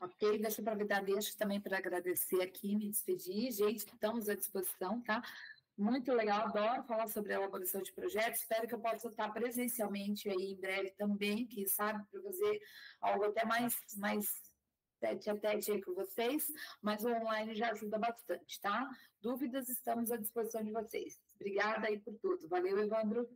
Ok, deixa eu aproveitar, deixa também para agradecer aqui, me despedir. Gente, estamos à disposição, tá? Muito legal, adoro falar sobre a elaboração de projetos. Espero que eu possa estar presencialmente aí em breve também, quem sabe, para fazer algo até mais tete a tete aí com vocês, mas o online já ajuda bastante, tá? Dúvidas, estamos à disposição de vocês. Obrigada aí por tudo. Valeu, Evandro.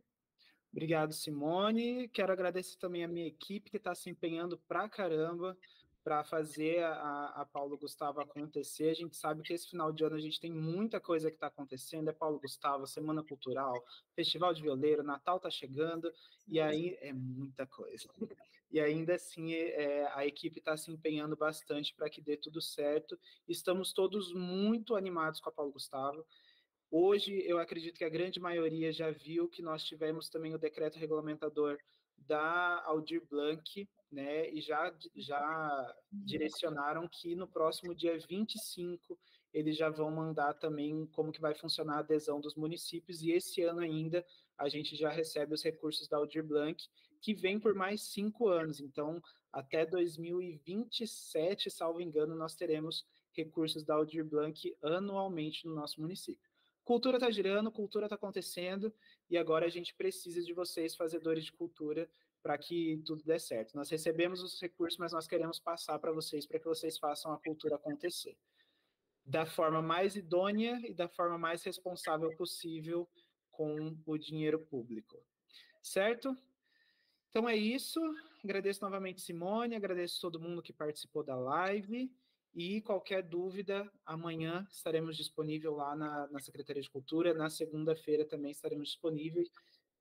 Obrigado, Simone. Quero agradecer também a minha equipe que está se empenhando pra caramba para fazer a Paulo Gustavo acontecer. A gente sabe que esse final de ano a gente tem muita coisa que está acontecendo. É Paulo Gustavo, Semana Cultural, Festival de Violeiro, Natal está chegando, e aí é muita coisa. E ainda assim a equipe está se empenhando bastante para que dê tudo certo. Estamos todos muito animados com a Paulo Gustavo. Hoje, eu acredito que a grande maioria já viu que nós tivemos também o decreto regulamentador da Aldir Blanc, né, e já direcionaram que no próximo dia 25 eles já vão mandar também como que vai funcionar a adesão dos municípios, e esse ano ainda a gente já recebe os recursos da Aldir Blanc, que vem por mais 5 anos, então até 2027, salvo engano, nós teremos recursos da Aldir Blanc anualmente no nosso município. Cultura está girando, cultura está acontecendo, e agora a gente precisa de vocês, fazedores de cultura, para que tudo dê certo. Nós recebemos os recursos, mas nós queremos passar para vocês, para que vocês façam a cultura acontecer. Da forma mais idônea e da forma mais responsável possível com o dinheiro público. Certo? Então é isso. Agradeço novamente, Simone, agradeço todo mundo que participou da live. E qualquer dúvida, amanhã estaremos disponíveis lá na Secretaria de Cultura, na segunda-feira também estaremos disponíveis.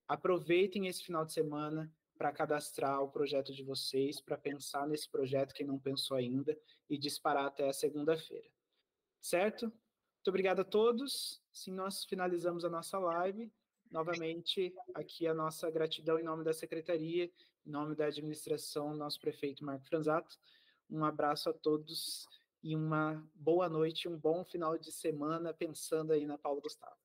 Aproveitem esse final de semana para cadastrar o projeto de vocês, para pensar nesse projeto, quem não pensou ainda, e disparar até a segunda-feira. Certo? Muito obrigado a todos. Assim nós finalizamos a nossa live. novamente, aqui a nossa gratidão em nome da Secretaria, em nome da administração, nosso prefeito Marco Franzato. Um abraço a todos e uma boa noite, um bom final de semana, pensando aí na Paulo Gustavo.